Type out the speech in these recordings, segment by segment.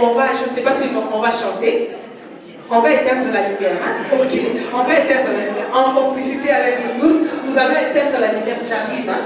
on va, je ne sais pas si on va chanter. On va éteindre la lumière, hein? Ok, on va éteindre la lumière. En complicité avec nous tous, nous allons éteindre la lumière. J'arrive, hein?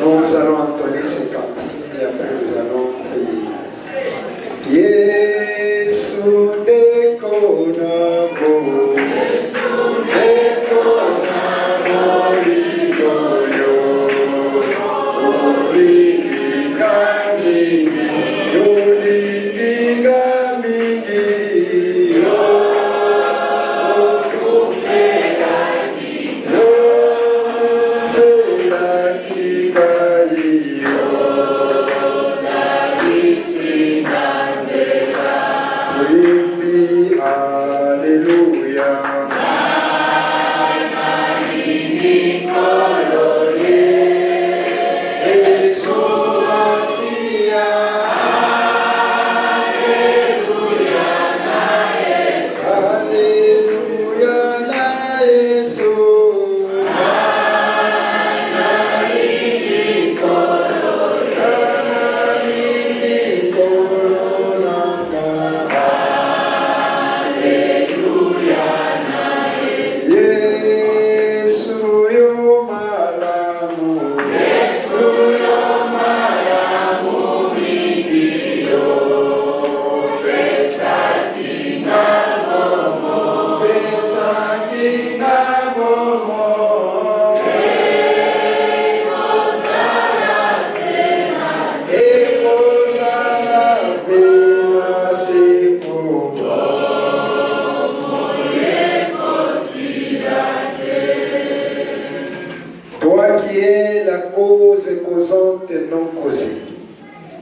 Nous allons entonner ces cantiques et après nous allons prier. Yesu nekonamo, Yesu nekonamo ligoyo, uliginga mingi, uliginga mingi,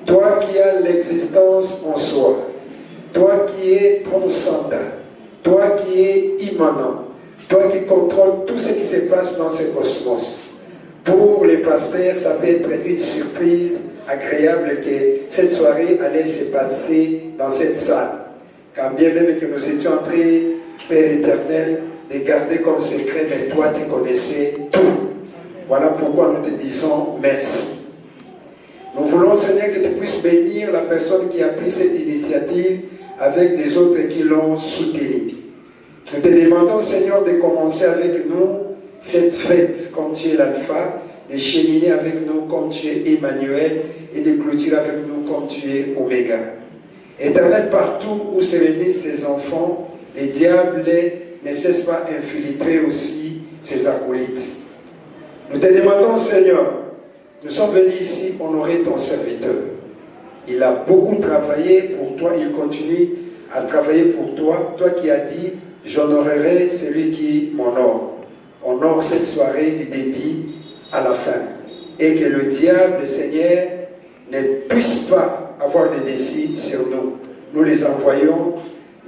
toi qui as l'existence en soi, toi qui es transcendant, toi qui es immanent, Toi qui contrôles tout ce qui se passe dans ce cosmos. Pour les pasteurs, ça peut être une surprise agréable que cette soirée allait se passer dans cette salle. Quand bien même que nous étions en train, Père éternel, de garder comme secret, mais toi tu connaissais tout. Voilà pourquoi nous te disons merci. Nous voulons, Seigneur, que tu puisses bénir la personne qui a pris cette initiative avec les autres qui l'ont soutenue. Nous te demandons, Seigneur, de commencer avec nous cette fête comme tu es l'alpha, de cheminer avec nous comme tu es Emmanuel et de clôturer avec nous comme tu es Oméga. Éternel, partout où se réunissent tes enfants, les diables ne cessent pas d'infiltrer aussi ses acolytes. Nous te demandons, Seigneur, nous sommes venus ici honorer ton serviteur. Il a beaucoup travaillé pour toi, il continue à travailler pour toi. Toi qui as dit, j'honorerai celui qui m'honore. Honore cette soirée du début à la fin. Et que le diable, Seigneur, ne puisse pas avoir le dessus sur nous. Nous les envoyons,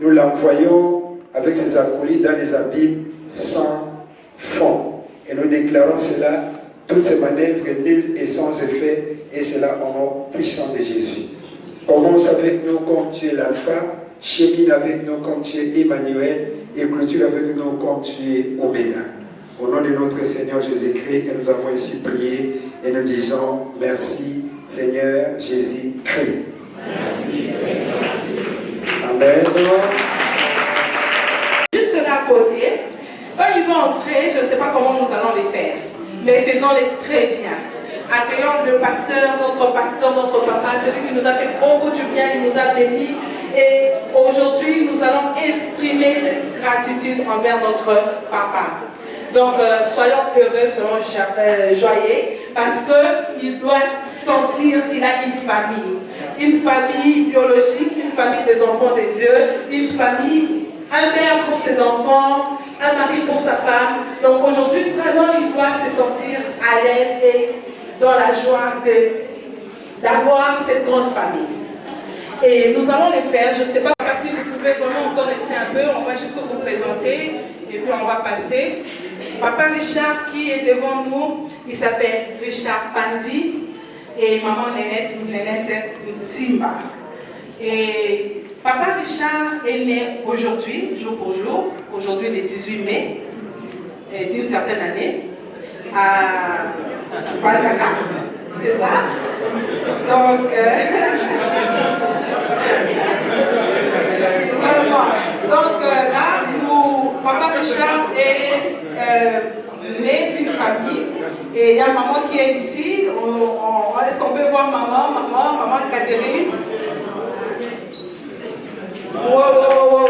nous l'envoyons avec ses acolytes dans les abîmes sans fond. Et nous déclarons cela, toutes ces manœuvres nulles et sans effet, et cela au nom puissant de Jésus. Commence avec nous comme tu es l'alpha, chemine avec nous comme tu es Emmanuel, et clôture avec nous comme tu es Oméga. Au nom de notre Seigneur Jésus-Christ, et nous avons ici prié, et nous disons merci Seigneur Jésus-Christ. Merci Seigneur Jésus-Christ. Amen. Juste là à côté, quand ils vont entrer, je ne sais pas comment nous allons les faire, mais faisons-les très bien. Accueillons le pasteur, notre papa, celui qui nous a fait beaucoup du bien, il nous a bénis. Et aujourd'hui, nous allons exprimer cette gratitude envers notre papa. Donc, soyons heureux, soyons joyeux, parce qu'il doit sentir qu'il a une famille biologique, une famille des enfants de Dieu, une famille, un père pour ses enfants, un mari pour sa femme. Donc aujourd'hui, vraiment, il doit se sentir à l'aise et dans la joie d'avoir cette grande famille. Et nous allons les faire. Je ne sais pas si vous pouvez vraiment encore rester un peu. On va juste vous présenter et puis on va passer. Papa Richard qui est devant nous, il s'appelle Richard Pandi et maman Nénette Simba. Et Papa Richard est né aujourd'hui, jour pour jour, aujourd'hui le 18 mai, d'une certaine année, à Bandaka, c'est ça. Donc, là, Papa Richard est né d'une famille et il y a maman qui est ici. Est-ce qu'on peut voir maman Catherine? Wow.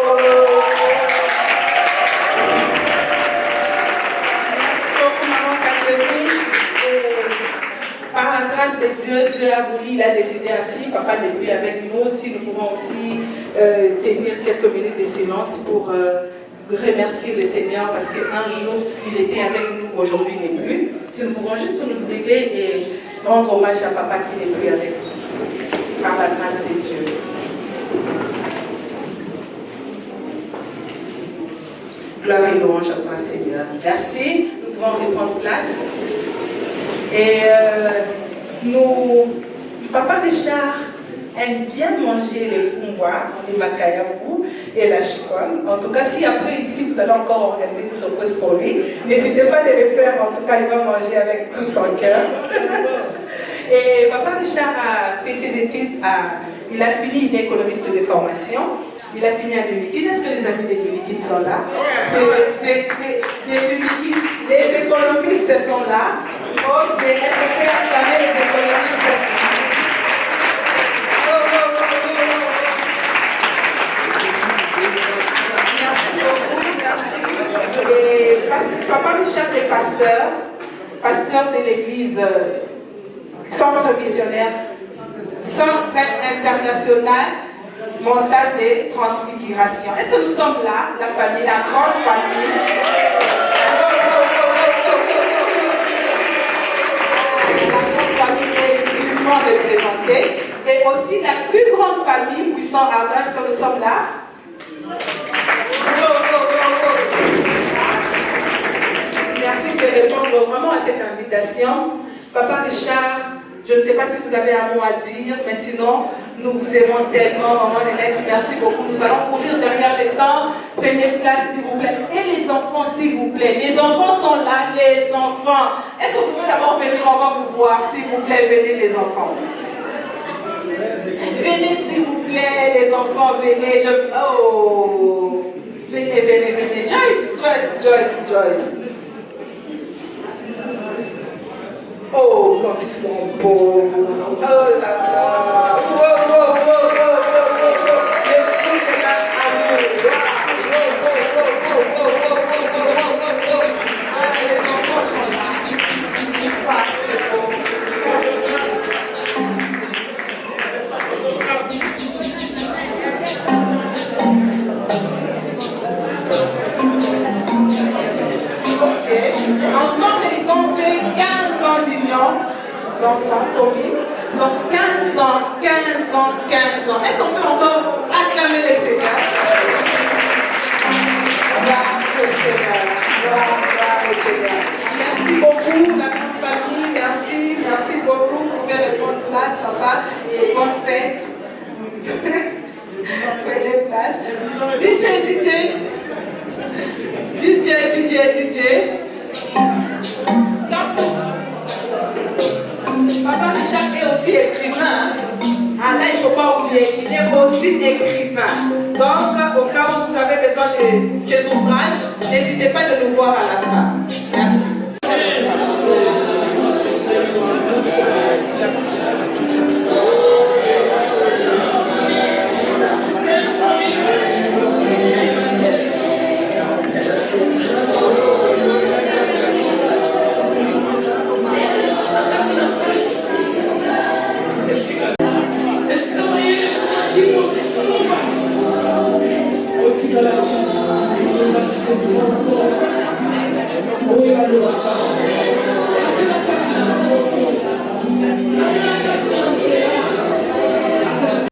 Merci beaucoup, maman Catherine. Et par la grâce de Dieu a voulu, il a décidé ainsi. Papa n'est plus avec nous. Si nous pouvons aussi tenir quelques minutes de silence pour remercier le Seigneur parce qu'un jour il était avec nous, aujourd'hui il n'est plus. Si nous pouvons juste nous lever et rendre hommage à Papa qui n'est plus avec nous. Par la grâce de Dieu. Gloire et louange à toi, Seigneur. Merci. Nous pouvons reprendre place. Et Papa Richard aime bien manger les fumbois, les makayavu et la chicone. En tout cas, si après ici, vous allez encore organiser une surprise pour lui, n'hésitez pas de les faire. En tout cas, il va manger avec tout son cœur. Et Papa Richard a fait ses études, il a fini une économiste de formation. Il a fini à l'Uniquine. Est-ce que les amis de l'Uniquine sont là? Les économistes sont là. Ok, est-ce qu'on peut acclamer les économistes? Merci beaucoup, merci. Et Papa Richard est pasteur de l'église Centre missionnaire, Centre international montagne de transfiguration. Est-ce que nous sommes là, la famille, la grande famille? La grande famille est purement représentée. Et aussi la plus grande famille, Puissant Ardent. Est-ce que nous sommes là? répondre vraiment à cette invitation. Papa Richard, je ne sais pas si vous avez un mot à dire, mais sinon, nous vous aimons tellement, maman Nénette, merci beaucoup. Nous allons courir derrière les temps. Prenez place, s'il vous plaît. Et les enfants, s'il vous plaît. Les enfants sont là, les enfants. Est-ce que vous pouvez d'abord venir, on va vous voir, s'il vous plaît, venez les enfants. Venez, s'il vous plaît, les enfants, venez. Oh, venez, venez, venez. Joyce. Oh, comme ils sont beaux. Oh là là. Wow. Les fruits de l'amour. Les enfants sont là. Ensemble, ils ont fait 15 ans d'union d'ensemble commune. Donc 15 ans. Est-ce qu'on peut encore acclamer le Seigneur? Bravo Seigneur. Merci beaucoup la grande famille. Merci beaucoup. Vous pouvez répondre place, papa. Et bonne fête. Prenez place. DJ. Papa Richard est aussi écrivain. Ah là, il ne faut pas oublier, il est aussi écrivain. Donc, au cas où vous avez besoin de ses ouvrages, n'hésitez pas de nous voir à la fin. Merci.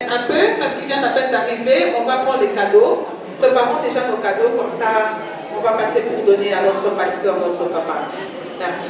Un peu, parce qu'il vient à peine d'arriver, on va prendre les cadeaux. Préparons déjà nos cadeaux, comme ça on va passer pour donner à notre pasteur, notre papa. Merci.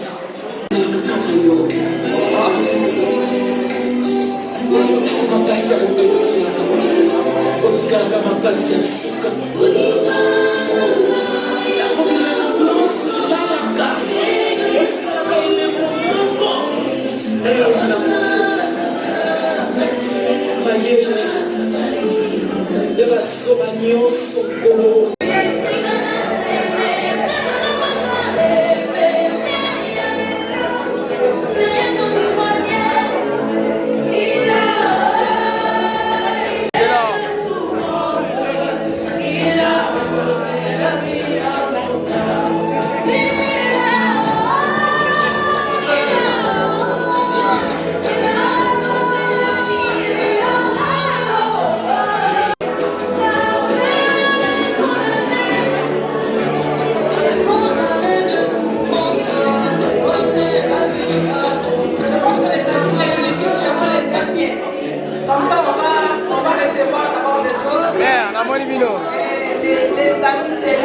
Les amis, les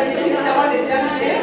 seront les derniers.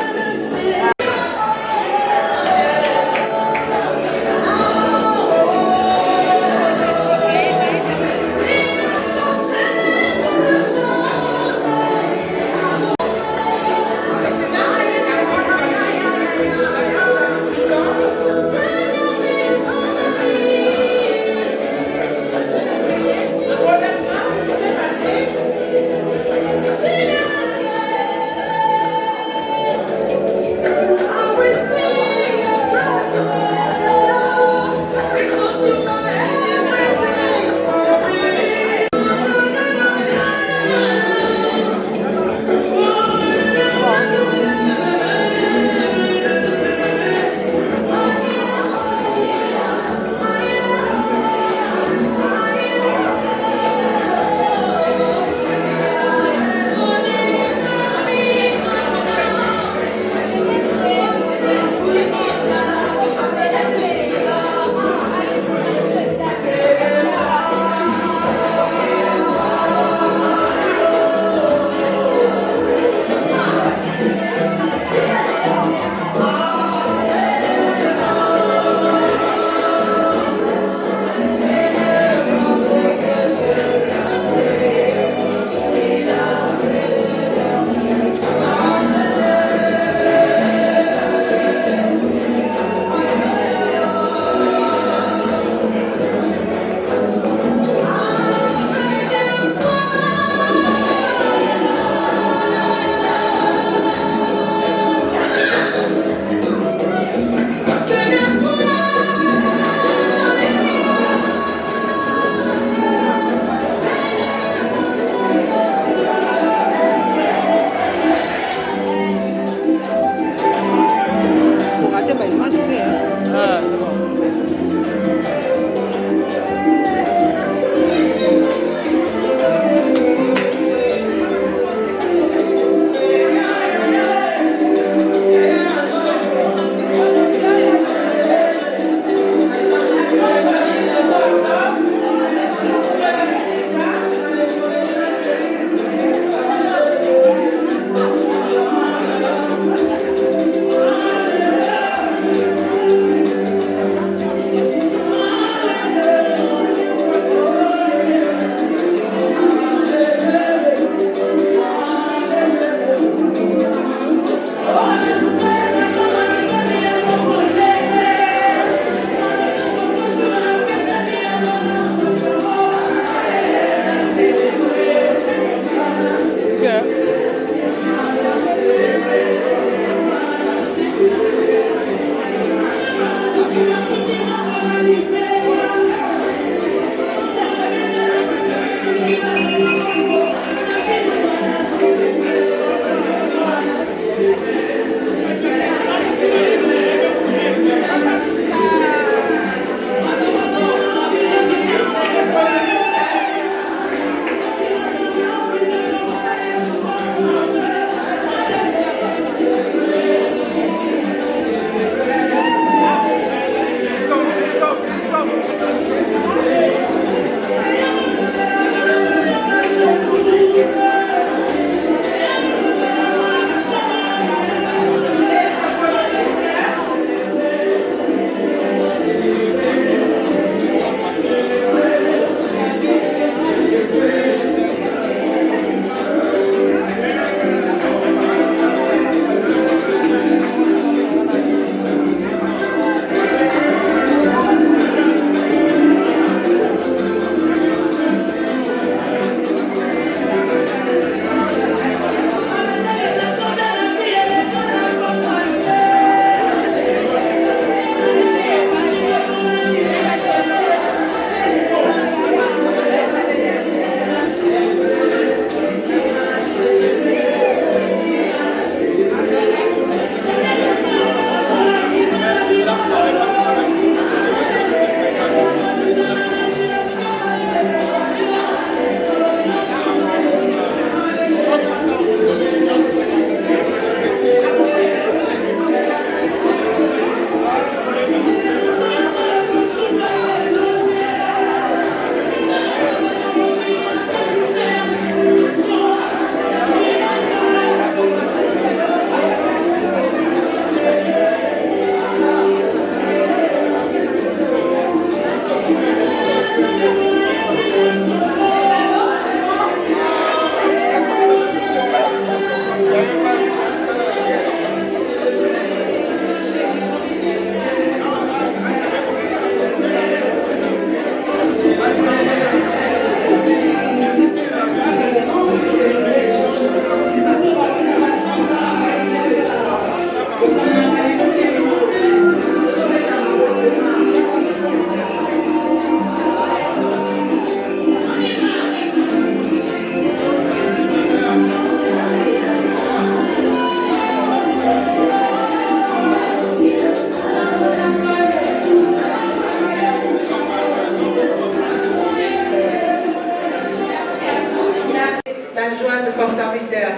la joie de son serviteur.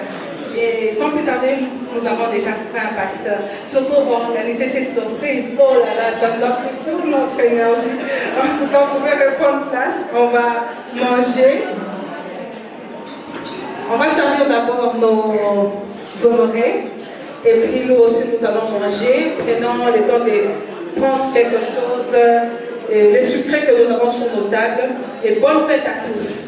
Et sans plus tarder, nous avons déjà faim, pasteur. Surtout, on va organiser cette surprise. Oh là là, ça nous a pris toute notre énergie. En tout cas, vous pouvez reprendre place. On va manger. On va servir d'abord nos honorés. Et puis nous aussi, nous allons manger. Prenons le temps de prendre quelque chose, les sucrés que nous avons sur nos tables. Et bonne fête à tous.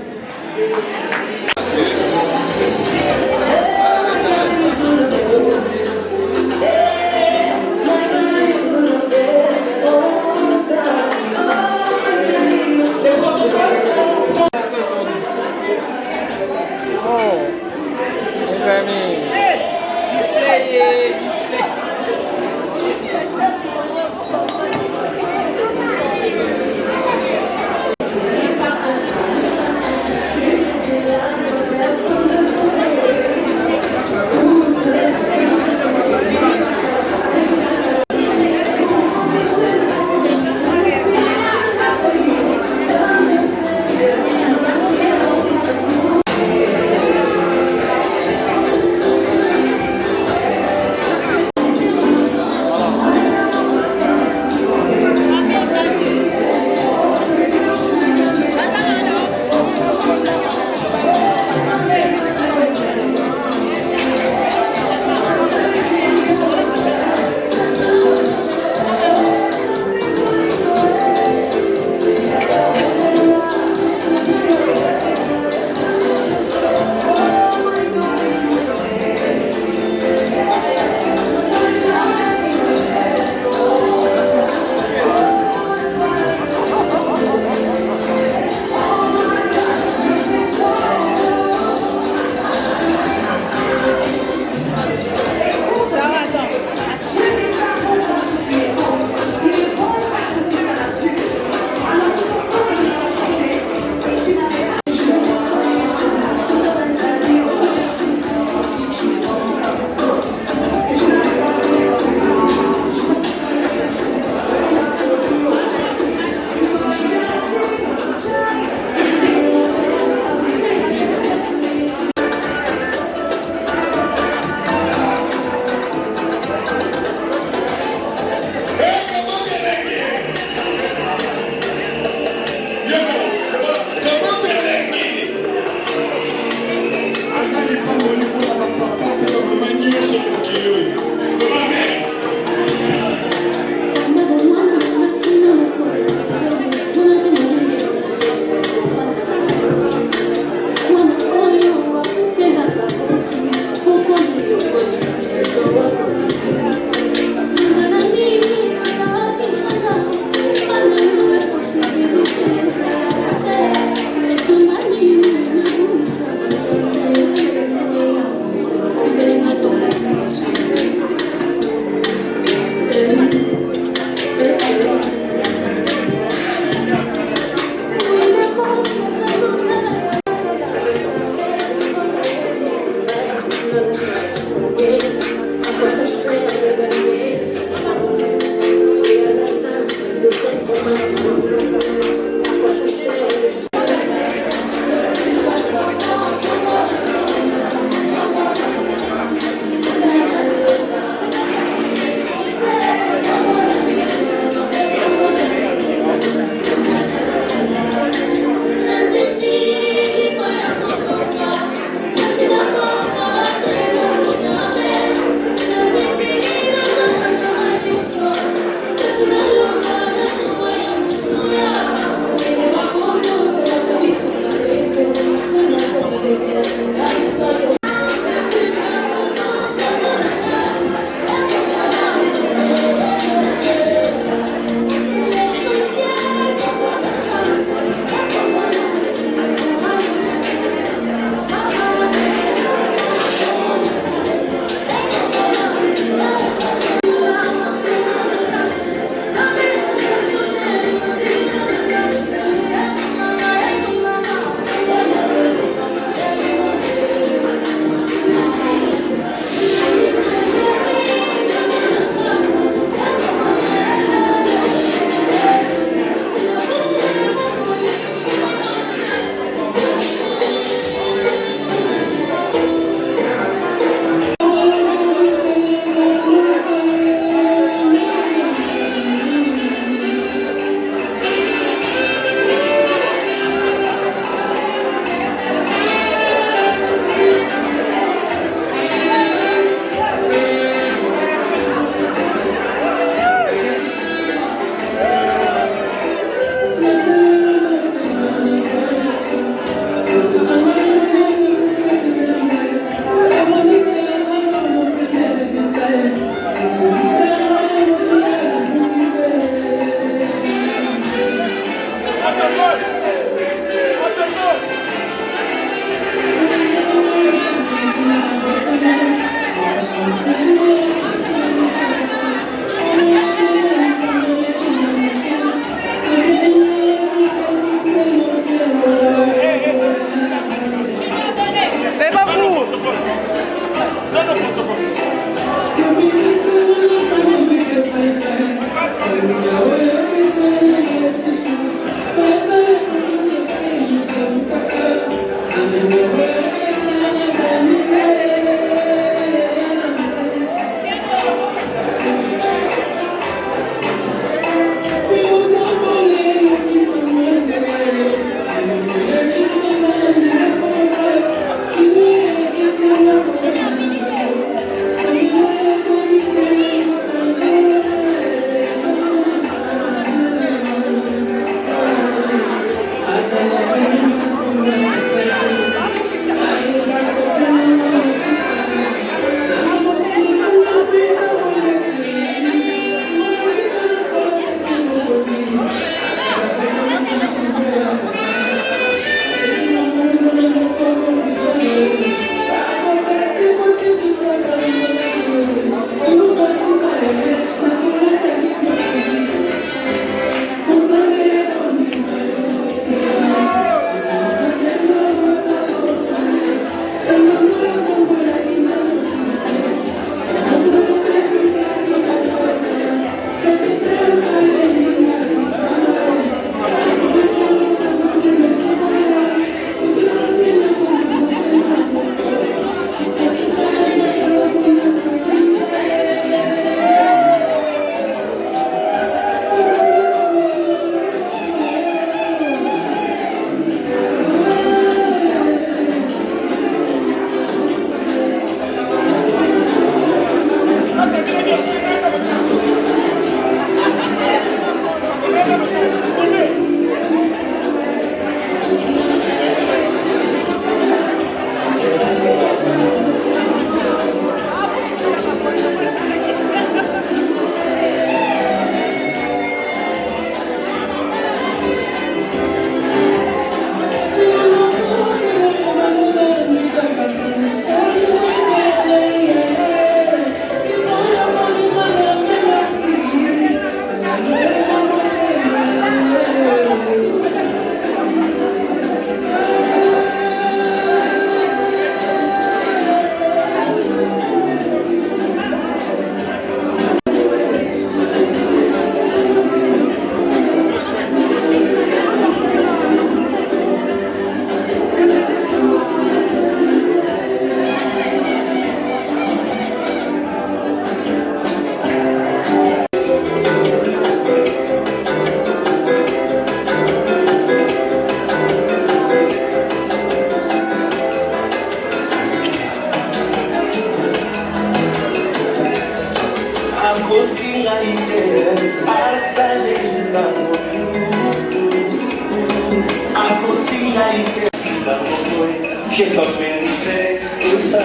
J'ai pas mérité tout ça.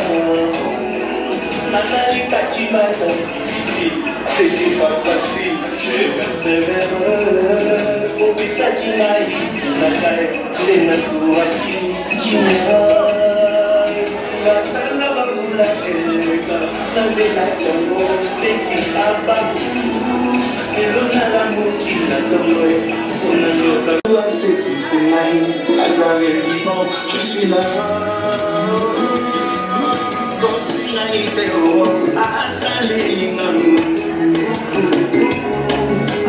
Nathalie qui m'a tant difficile, c'était pas facile, j'ai persévéré. Pour ça qui m'a eu, Nathalie, j'ai n'a qui m'a la salle là-bas pour la élégance, la vela Congo, petit ababou, et l'on a l'amour qui l'attend. On a l'autre à c'est naïf, hasard et vivant, je suis là.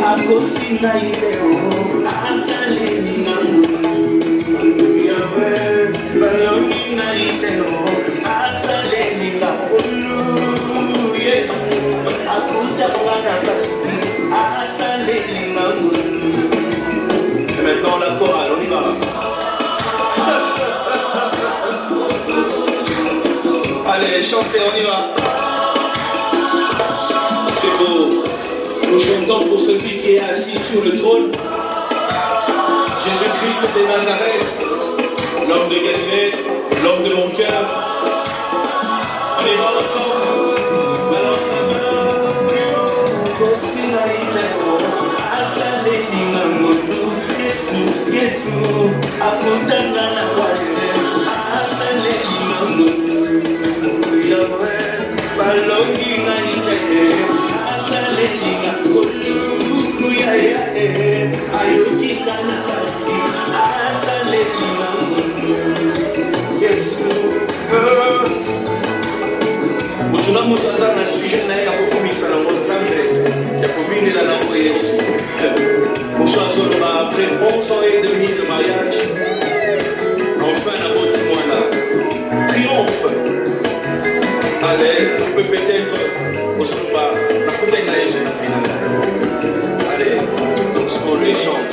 Akosina ideo, azaleni nangu, Yahweh, balonina ideo, azaleni nakulu, yes, akuta wana kasi, azaleni nangu. Et maintenant la chorale, on y va. Allez, chantez, on y va. C'est beau. Nous chantons pour celui qui est assis sur le trône. Jésus-Christ de Nazareth, l'homme de Galilée, l'homme de mon cœur. Allez, va ensemble. Balance la main. Bonsoir, après 11 ans et demi de mariage. Allez, tu peux peut-être au soir, la côté de la allez, donc sur les chants.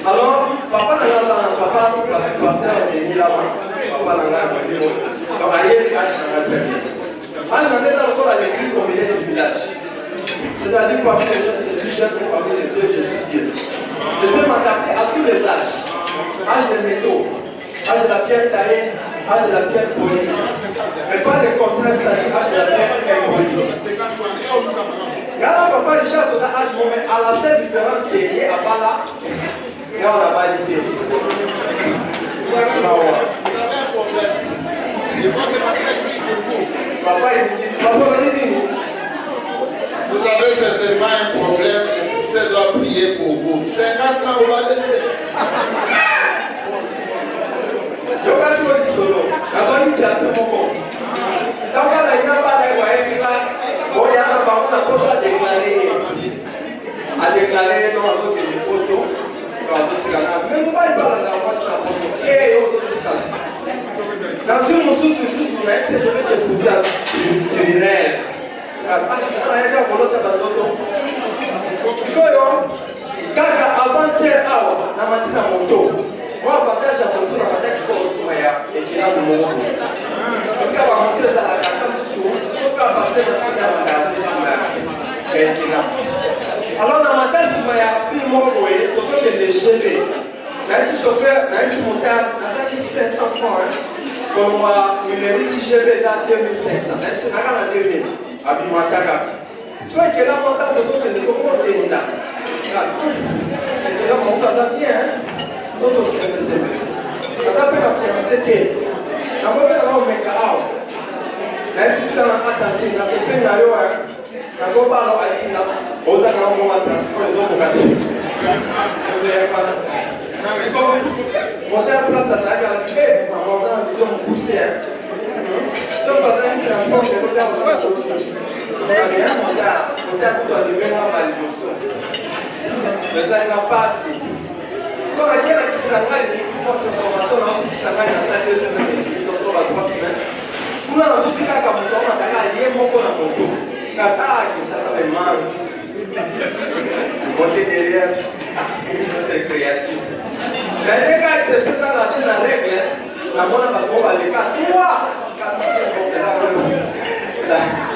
Alors, papa n'a pas papa, parce que le pasteur est mis là-bas. Papa n'a pas dit. Donc, ailleurs, H n'a pas dit. H n'a pas encore à l'église au milieu du village. C'est-à-dire, parmi les jeunes, je suis chef, parmi les vieux, je suis Dieu. Je sais m'adapter à tous les âges. Âge de métaux, âge de la pierre taillée, âge de la pierre polie. Mais pas le contraire, c'est-à-dire âge de la pierre impolie. Quand papa Richard a âge, mais à la seule différence qui est liée à Bala, et on n'a pas l'idée. Papa, il dit, vous avez certainement un problème, c'est doit prier pour vous. 50 ans, on va l'aider. donc là, si on dit solo, la soirée qui a ce moment. Quand on a une balle, on n'a pas déclaré dans la zone de poteau. Même pas il parle dans moi, c'est la poteau. Et aux autres étages. Dans une moussou, je vais t'épouser à tu rêves. On a été à Bolote Bandoto. C'est quoi, Kaka avant-hier, na matina moto. Moi, avantage à moto, na matin, c'est aussi moyen. Et qui a le moment. Donc, à monter ça, la carte sous, sauf qu'à passer dans le temps, regarder ça. Et qui a. Alors, na matin, c'est moyen, fille mon boy, pour que les déchets. naisi chauffeur, naisi montable, nazaki 500 francs. Comme moi, il mérite TGV à 2500. Même si on a 2000, abimataka. Tu vois que là, mon temps de tout le monde est là. Et tu vois comment ça va bien, tout aussi le CV. Ça s'appelle la fiancée. La bonne on met out. Même si tu es en attente, dans ce pays là, la bonne alors à ici là, aux agents vont transport les autres pour vous avez pas. C'est comme monter en place à la gare, maman, ça a vision poussée. Si on passe à un transport, on peut faire aux autres. On a bien monté à tout à de même à Validosson. Mais ça n'a pas assez. Si on a bien la Kisangani, pour notre formation, on a dit Kisangani dans 5 semaines, et puis on a 3 semaines. Nous, on a tout dit qu'à Kamoto, on a dit qu'il y a un mot à Moto. Kata, ça va mal. Monter derrière, notre créatif. Mais les cas exceptionnels dans la règle, la monnaie va tomber les cas 3.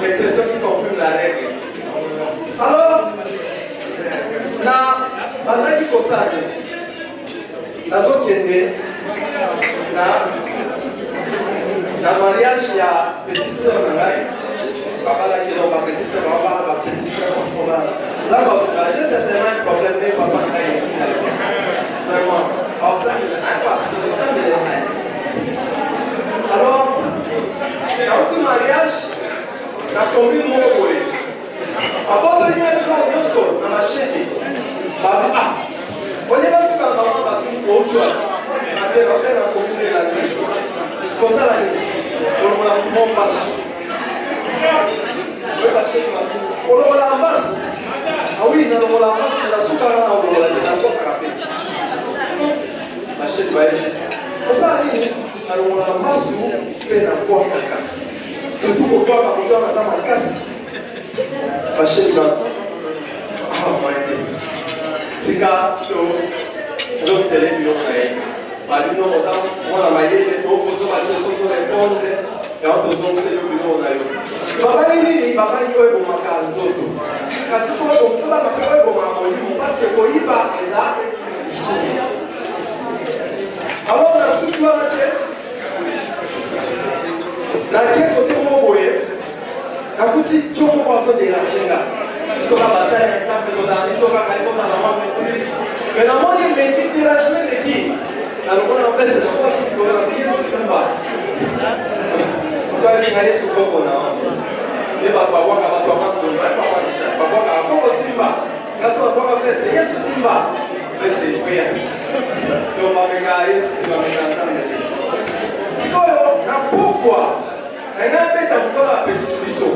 L'exception qui confirme la règle. Alors, pendant qu'il consacre, dans ce qui est né, dans le mariage, il y a petite soeur, papa là qui est donc ma petite soeur, ma petite frère, ça va j'ai certainement un problème, mais papa n'a rien dit. Vraiment. Alors, ça, c'est comme ça que alors, dans ce mariage, la commune Mokoé. Avant de venir dans le sol, dans la chaîne, on est pas sur la maman, on va tout autre chose. On a la commune de la nuit. Comme ça, la nuit, on a mon basse. On a la basse. Ah oui, on a la basse, on a sous carrément, on a la carapé. La chaîne va être juste. Comme ça, la nuit, on a la basse, on a la boîte. Surtout pour toi, quand on a ma casse. Ma chaîne va. Ah, moi, Tika, donc c'est les millions de Malino, on a maillé les taux, on a maillé les autres répondre, et on a besoin de ces millions de Papa Nini, Papa Nini, on a maquillé les autres. Parce que on peut pas faire comme un monument, parce que quand il va, ils sont. Alors on a soutenu la tête. La tête côté mon boyer, la petite chombo va faire des rachets là. Ils sont là, ça y est, ça fait deux ans, ils sont là, ils sont dans la main de police. Mais la main de l'équipe, de la chemin de l'équipe. Alors on a fait cette fois qui doit la payer sur ce bas. On doit aller gagner ce qu'on a. Mais pas voir qu'à toi, pas voir les chats, pas voir qu'à quoi Simba. Parce qu'on va voir faire des yes Simba. Fais des prières. Donc on va gagner ce qu'on va mettre ensemble. Si on a pourquoi, on a fait un peu la petite mission.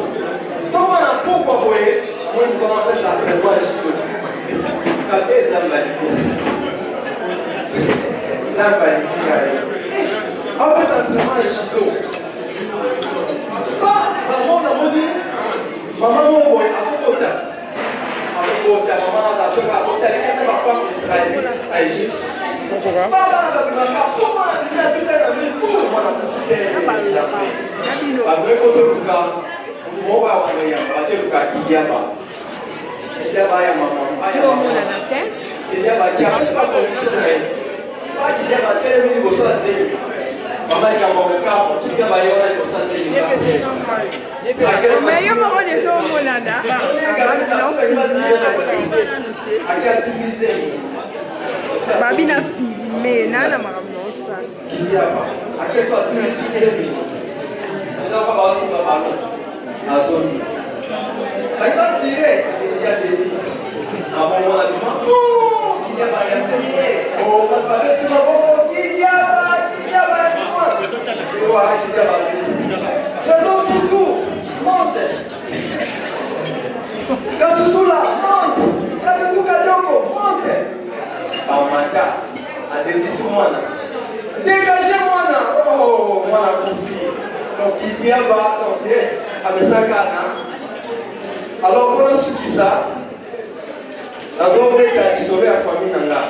Donc on a pourquoi vous voyez, moi je dois faire ça avec moi. Quand les hommes après ça, c'est vraiment un château. Maman, on a dit, maman, mon boy, à son côté. À son côté, maman, à son côté, elle est ma femme israélite à Égypte. Maman, elle a dit, comment on a dit, elle a dit, comment on a dit, les Africains. Après, photo de Lucas, on va voir un Lucas qui y a pas. Il y a pas, maman. Il y a pas, c'est pas comme ici. Qui dit à telle minute au sein de maman est dans mon camp, qui dit à Bayona au sein de mais il y a un des gens qui ont Babina filmé, nana maramosa. Qui y a pas? À quelle soit civilisé? Nous avons pas aussi ma ballon à Zoni. Il va tirer, il y a des lits. À un moment, on a dit, qui y a pas? Oh, on va faire ça. Faisons pour tout, monte. Quand ce sont là, monte. Quand tout Kadoko, monte. Amanda, à délice moi. Dégagez-moi là. Oh, moi la confie. Donc il y a pas, donc avec ça alors pour ce qui ça, dans un vrai cas, il sauve la famille Nanga.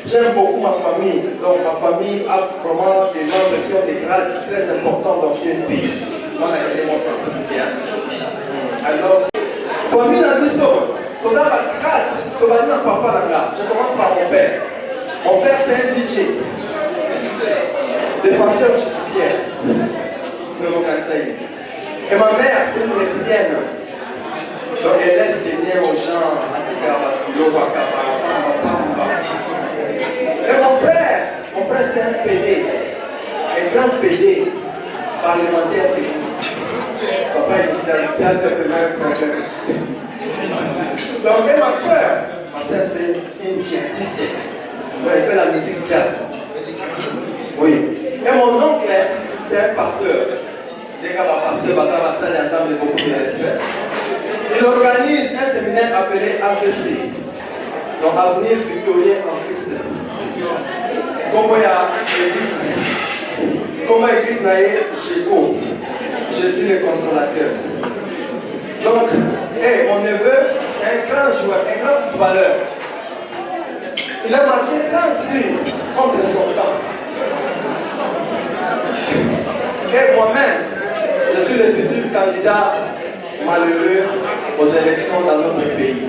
J'aime beaucoup ma famille, donc ma famille a vraiment des membres qui ont des grades très importants dans ce pays. Moi, je suis mon français bien. Alors, famille dans le tu as la grade, tu vas dire à papa là. Je commence par mon père. Mon père passé au judiciaire de mon conseil. Et ma mère, c'est une lesbienne. Donc elle laisse des biens aux gens. Et mon frère c'est un PD. Un grand PD parlementaire. Papa il dit ça certainement un problème. Donc et ma soeur c'est une jazziste. Elle fait la musique jazz. Oui. Et mon oncle, c'est un pasteur. Les gars, pasteur, ça va ensemble avec beaucoup de respect. Il organise un séminaire appelé AVC. Donc Avenir Victorien en Christ. Comment il y a l'église? Comment l'église n'a Jéco? Jésus le consolateur. Donc, mon neveu, c'est un grand joueur, un grand footballeur. Il a marqué 30 buts contre son camp. Et moi-même, je suis le futur candidat malheureux aux élections dans notre pays.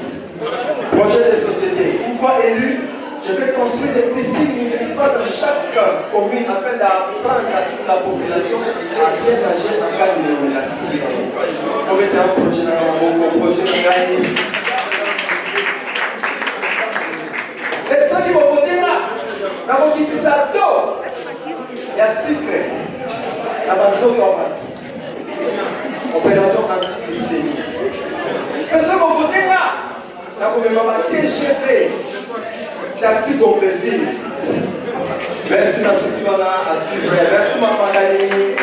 Projet de société. Une fois élu, je vais construire des piscines municipales dans chaque commune afin d'apprendre à toute la population à bien nager en cas d'inondation. On va mettre un projet dans mon projet de gagner. Et ceux qui vont voter là, dans mon petit salto, il y a secret. La maison opération anti-glycémie. Mais ceux qui vont voter là, dans mon maman TGV, taxi Gombeville. Merci à ceux qui vont là à suivre. Merci maman Dani.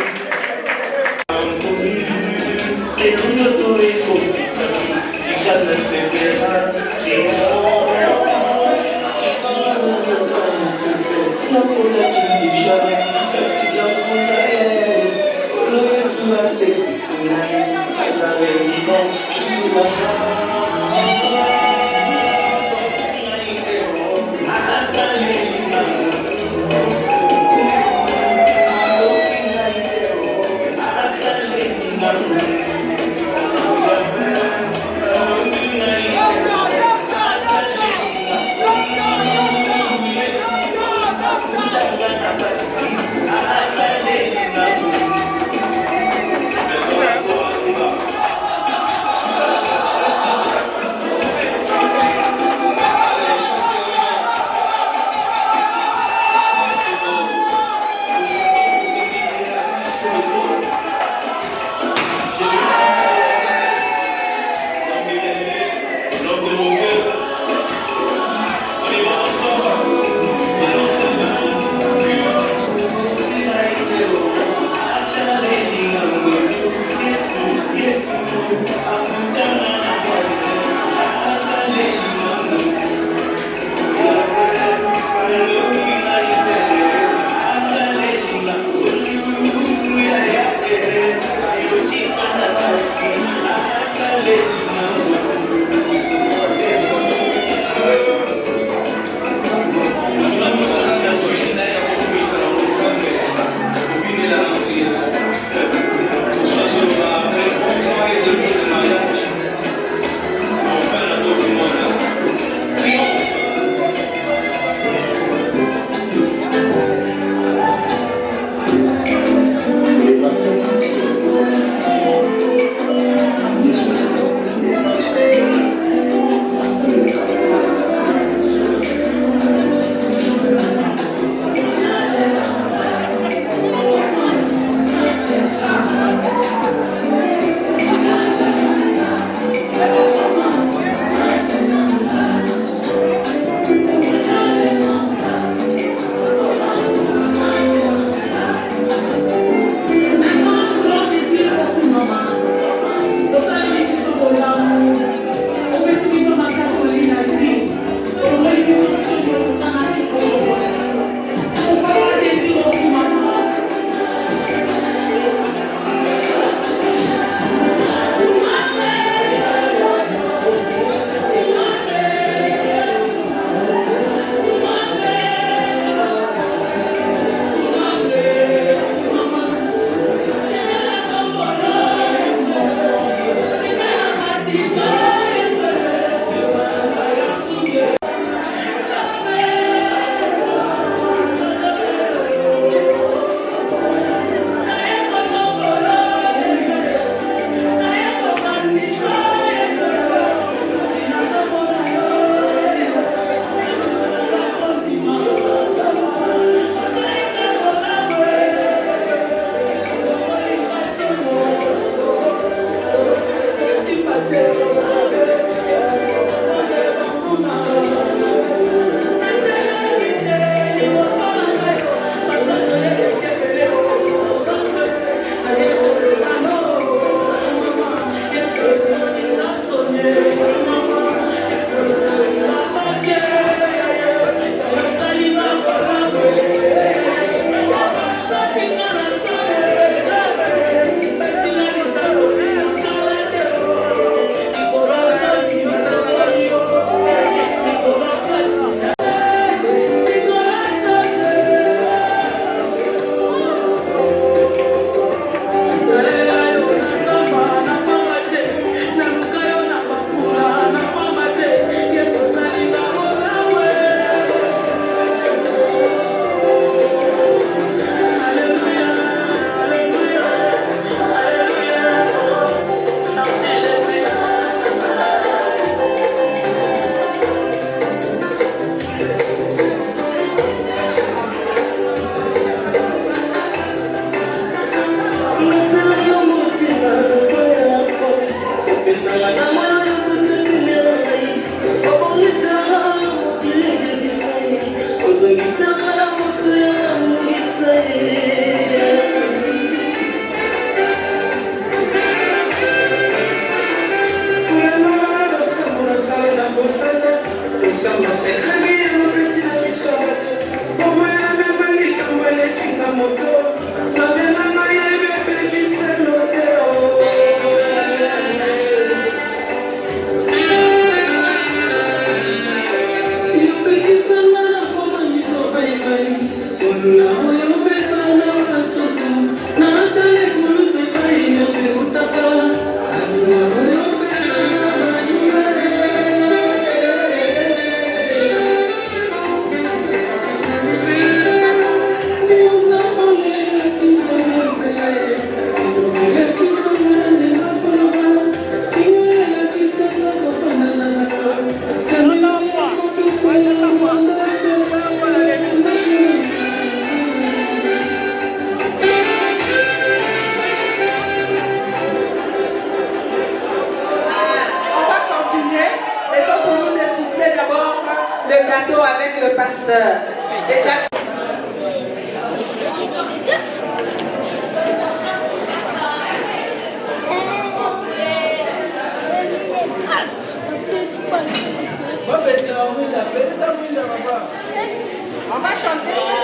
On va chanter.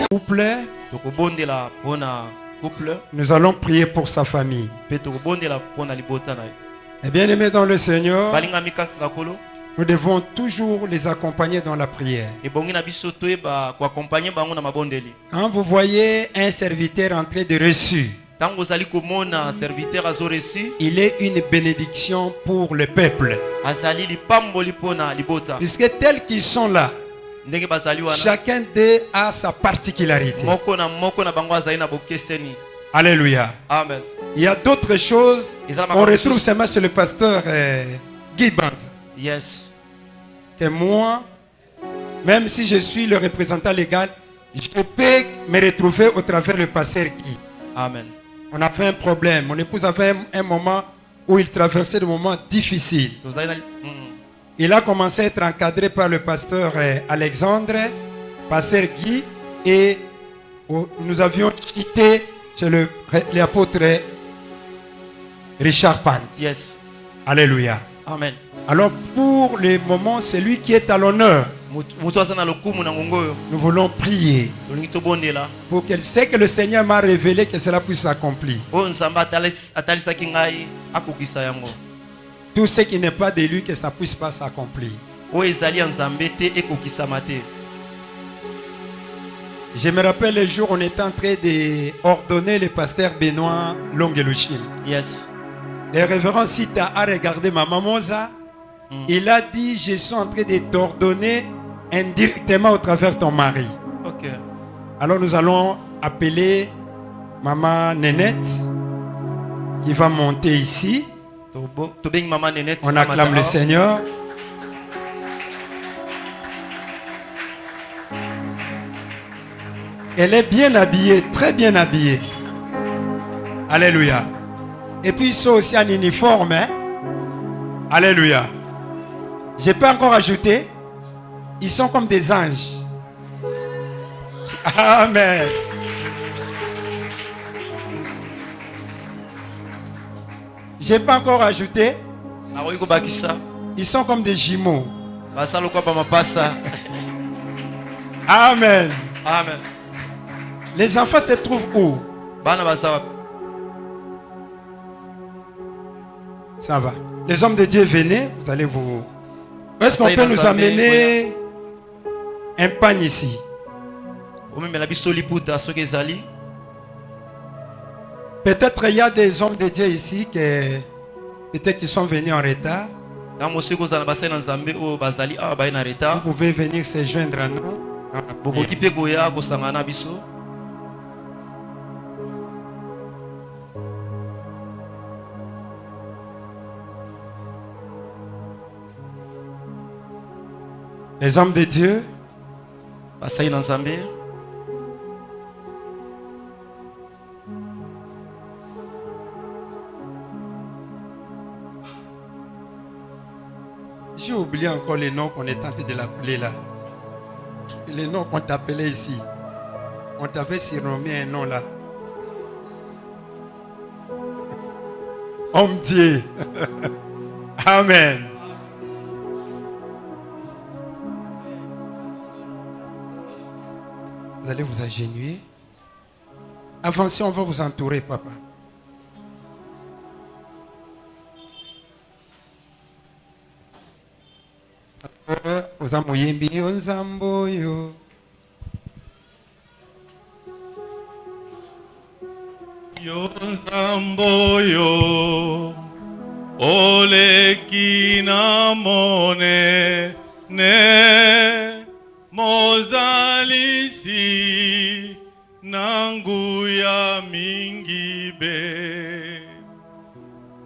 S'il vous plaît, Nous allons prier pour sa famille. Et bien aimés dans le Seigneur, nous devons toujours les accompagner dans la prière. Quand vous voyez un serviteur en train de reçu, il est une bénédiction pour le peuple. Puisque tels qu'ils sont là, chacun d'eux a sa particularité. Alléluia. Amen. Il y a d'autres choses qu'on retrouve seulement chez le pasteur Guy Banza. Yes. Que moi, même si je suis le représentant légal, je peux me retrouver au travers le pasteur Guy. Amen. On a fait un problème. Mon épouse avait un moment où il traversait des moments difficiles. Il a commencé à être encadré par le pasteur Alexandre, pasteur Guy, et nous avions quitté chez l'apôtre Richard Pant. Yes. Alléluia. Amen. Alors pour le moment, c'est lui qui est à l'honneur. Nous voulons prier pour que ce que le Seigneur m'a révélé, que cela puisse s'accomplir. Tout ce qui n'est pas de lui, que ça ne puisse pas s'accomplir. Je me rappelle le jour où on était en train d'ordonner le pasteur Benoît Longelushim. Yes. Le révérend Sita a regardé Maman Moza. Il a dit, je suis en train de t'ordonner indirectement au travers de ton mari. Ok. Alors nous allons appeler Maman Nénette qui va monter ici. On acclame le Seigneur. Elle est bien habillée, très bien habillée. Alléluia. Et puis ils sont aussi en uniforme. Hein? Alléluia. Je peux encore ajouter, ils sont comme des anges. Amen. Je peux encore ajouter, ils sont comme des jumeaux. Amen. Amen. Les enfants se trouvent où? Ça va. Les hommes de Dieu, venez, vous allez vous... Est-ce qu'on peut nous amener un pain ici? Peut-être il y a des hommes de Dieu ici peut-être qu'ils sont venus en retard. Vous pouvez venir se joindre à nous. Les hommes de Dieu, j'ai oublié encore les noms qu'on est tenté de l'appeler là. Les noms qu'on t'appelait ici. On t'avait surnommé un nom là. Homme Dieu. Amen. Vous allez vous agenouiller. Avancez, on va vous entourer, papa. Ozamuyimbi onzamboyo. Yonzamboyo olekina mone ne mozalisi nangu ya mingibe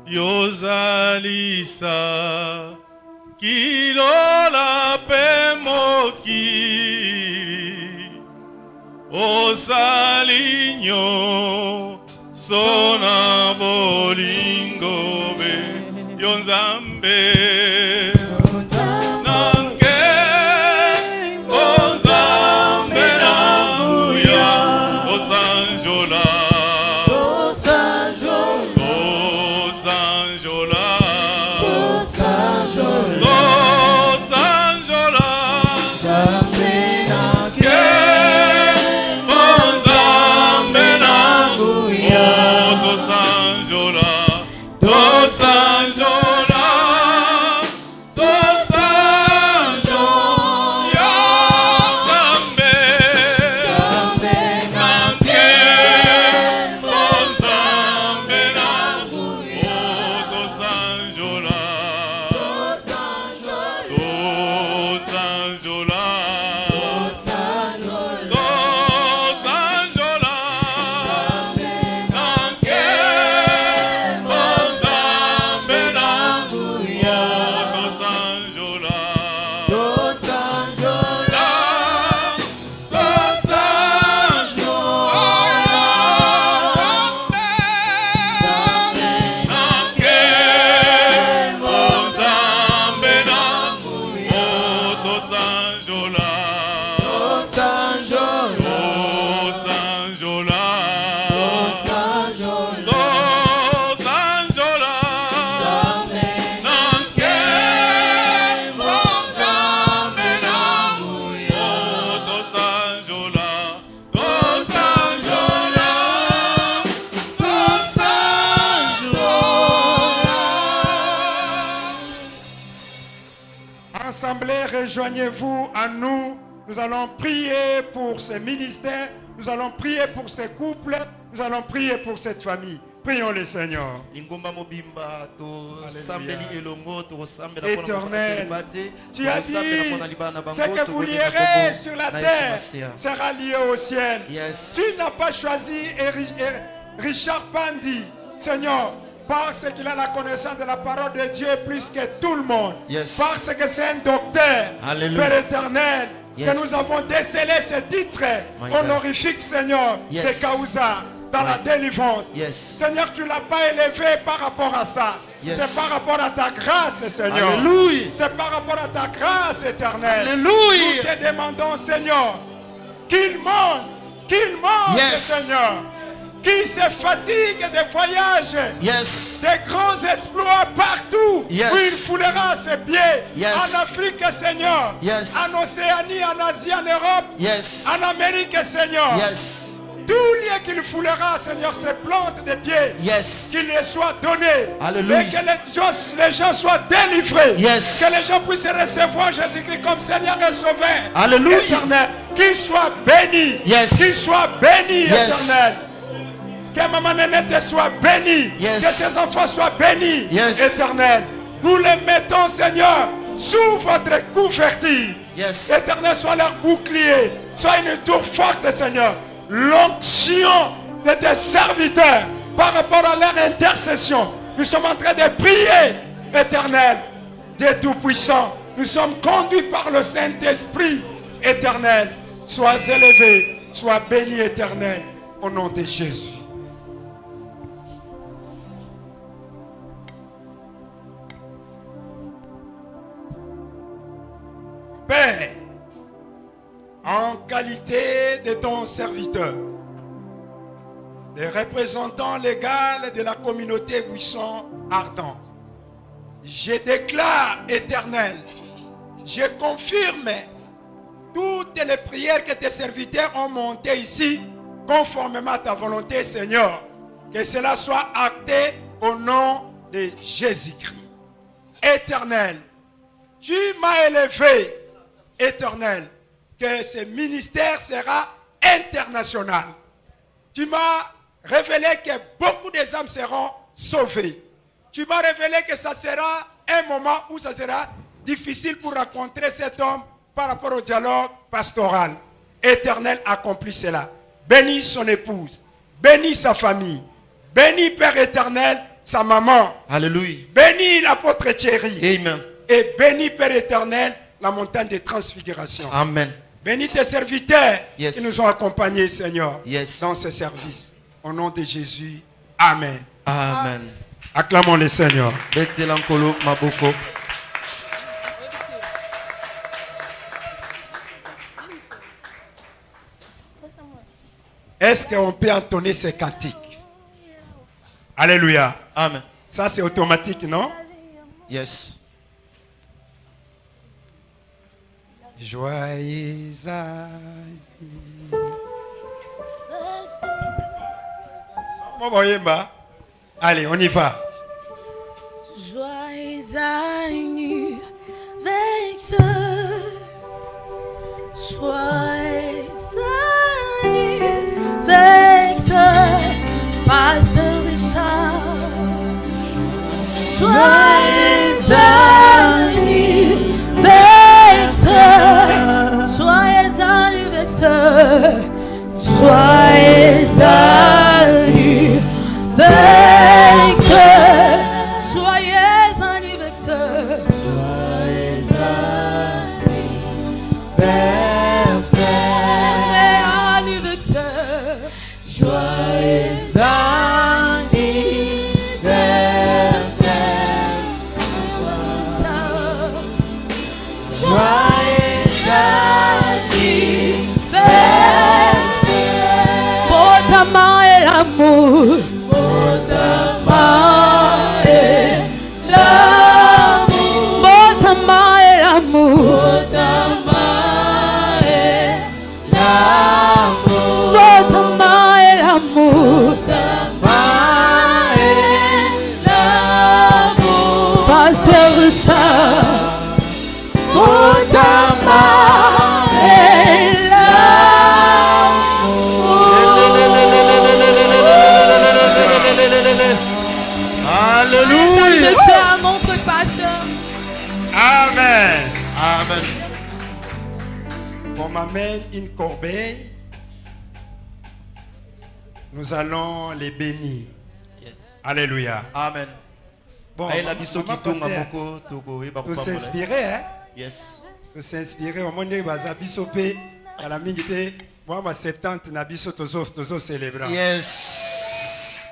yozalisa kilola pemoki osalinyo sona bolingo be yonzambe nanke onzambe nanguya osanjola osanjola osanjola osanjola zambe nanke onzambe assemblée, rejoignez-vous à nous. Nous allons prier pour ce ministère. Nous allons prier pour ce couple. Nous allons prier pour cette famille. Prions le Seigneur. Éternel, tu as dit, ce que vous lierez sur la terre sera lié au ciel. Yes. Tu n'as pas choisi Richard Bandi, Seigneur, parce qu'il a la connaissance de la parole de Dieu plus que tout le monde. Yes. Parce que c'est un docteur, Alléluia. Père éternel, Yes. que nous avons décelé ce titre My God. honorifique, Seigneur, Yes. de Causa, dans la délivrance. Yes. Seigneur, tu ne l'as pas élevé par rapport à ça. Yes. C'est par rapport à ta grâce, Seigneur. Alléluia. C'est par rapport à ta grâce éternelle. Alléluia. Nous te demandons, Seigneur, qu'il monte, Yes. Seigneur, qu'il se fatigue des voyages, Yes. des grands exploits partout, Yes. où il foulera ses pieds, Yes. en Afrique, Seigneur, Yes. en Océanie, en Asie, en Europe, Yes. en Amérique, Seigneur. Yes. Tout lieu qu'il foulera, Seigneur, ses plantes des pieds, Yes. qu'il les soit donné. Alléluia. Et que les gens soient délivrés. Yes. Que les gens puissent recevoir Jésus-Christ comme Seigneur et Sauveur. Alléluia. Éternel. Qu'il soit béni. Yes. Qu'il soit béni, Yes. éternel. Que maman Nénette soit bénie. Yes. Que ses enfants soient bénis. Yes. Éternel. Nous les mettons, Seigneur, sous votre couverture. Yes. Éternel, soit leur bouclier. Soit une tour forte, Seigneur. L'onction de tes serviteurs par rapport à leur intercession. Nous sommes en train de prier, Éternel, Dieu Tout-Puissant. Nous sommes conduits par le Saint-Esprit, Éternel. Sois élevé, sois béni, Éternel, au nom de Jésus. Père, en qualité de ton serviteur, le représentant légal de la communauté Buisson Ardent, je déclare, Éternel, je confirme toutes les prières que tes serviteurs ont montées ici, conformément à ta volonté, Seigneur, que cela soit acté au nom de Jésus-Christ. Éternel, tu m'as élevé, Éternel, que ce ministère sera international. Tu m'as révélé que beaucoup des âmes seront sauvées. Tu m'as révélé que ça sera un moment où ça sera difficile pour rencontrer cet homme par rapport au dialogue pastoral. Éternel, accomplis cela. Bénis son épouse. Bénis sa famille. Bénis, Père éternel, sa maman. Alléluia. Bénis l'apôtre Thierry. Amen. Et bénis, Père éternel, la montagne de transfiguration. Amen. Bénis tes serviteurs Yes. qui nous ont accompagnés, Seigneur, Yes. dans ce service. Au nom de Jésus. Amen. Amen. Acclamons le Seigneur. Betsy Lankolo Maboko. Est-ce qu'on peut entonner ces cantiques? Alléluia. Amen. Ça, c'est automatique, non? Yes. Joyeux anniversaire. Allez, on y va. Joyeux anniversaire, joyeux anniversaire, Pasteur Richard. Joyeux anniversaire, joyeux anniversaire, joyeux anniversaire, joyeux anniversaire, joyeux l'amour, Pasteur Richard. une corbeille. Nous allons les bénir. Yes. Alléluia. Amen. Bon, pour s'inspirer, hein? Yes. Pour s'inspirer, au monde baza biso pe à la mingité, moi ma 70 na biso tozo célébrer. Yes.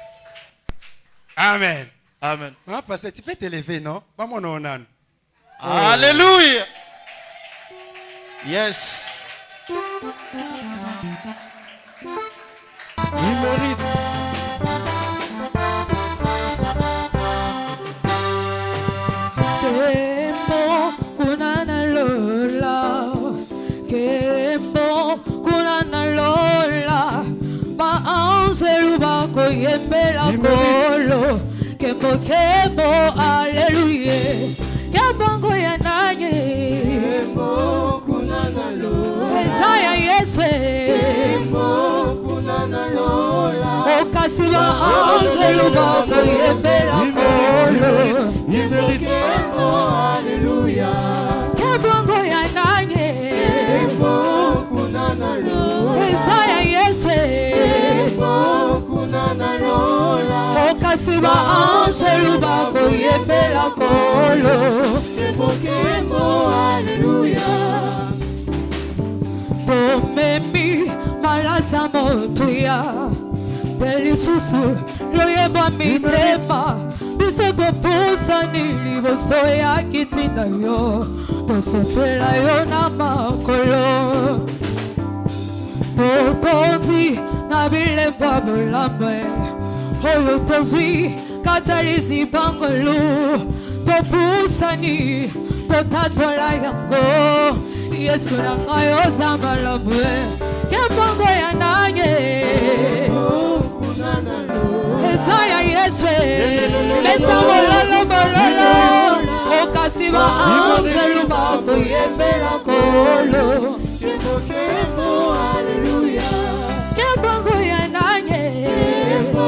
Amen. Amen. Non, parce que tu peux t'élever, non? Pas mon nom. Alléluia. Yes. Il mérite. Kembo kunana lola, kembo kunana lola, ba anzelu ba koyembela kolo, kembo kembo alleluia, kembo ngoyananye, kembo kunana lola, Isaiah Yesu, kembo kunana lola, okasi ba anzelu ba koyembela kolo. Il mérite. Alléluia. Kebongo ya nanye. Kembo kunana lola. Isaiah Yesu. Kembo kunana lola. Okasiba angelu bako yebela kolo. Kembo Alléluia. Pomemi malasa motuya. Belisusu loyeba mitema. Bisoto pusa niliboso ya kitinda yo tosopela yo na makolo totondi na bilemba bolambe oyo tozwi katalizi bangolu topusani totatola yango Yesu na ngai oza malamu kembango ya nanye Isaiah Yesu Meta mololo mololo Okasiba angelu bako yembela kolo Kembo kembo Alléluia Kembango ya nanye Kembo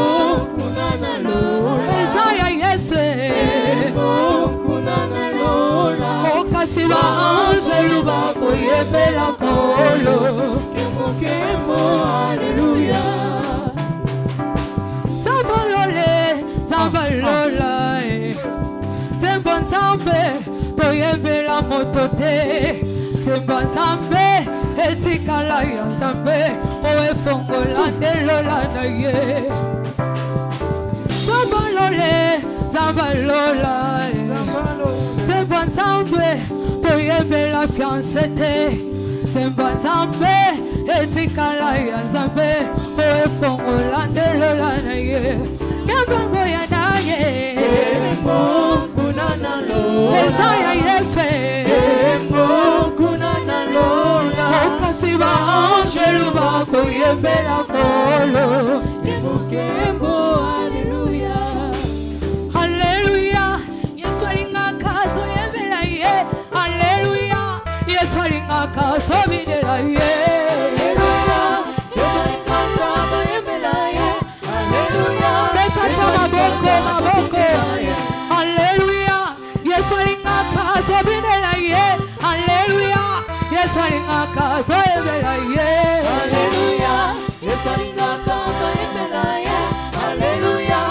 kunana lola Isaiah Yesu Kembo kunana lola Okasiba angelu bako yembela kolo Kembo kembo Alléluia Lola, c'est bon sambe, toyembe la motote, c'est bon sambe, etikala ya sambe, oe fongola de lola na ye. Samba lola, c'est bon sambe, toyembe la fiancée, c'est bon sambe, etikala ya sambe, oe fongola de lola na ye. Kembango ya naye Kembo kunana lola Isaiah Yesu Kembo kunana lola Okasiba angelu bako yembela kolo Kembo kembo Alléluia Alléluia Yesu alingaka to yembela ye Alléluia Yesu alingaka to bidela ye Alléluia Yesu alingaka to yembela ye Alléluia Maboko Alléluia Yesu alingaka to binela ye Alléluia Yesu alingaka to yembela ye Alléluia Yesu alingaka to yembela ye Alléluia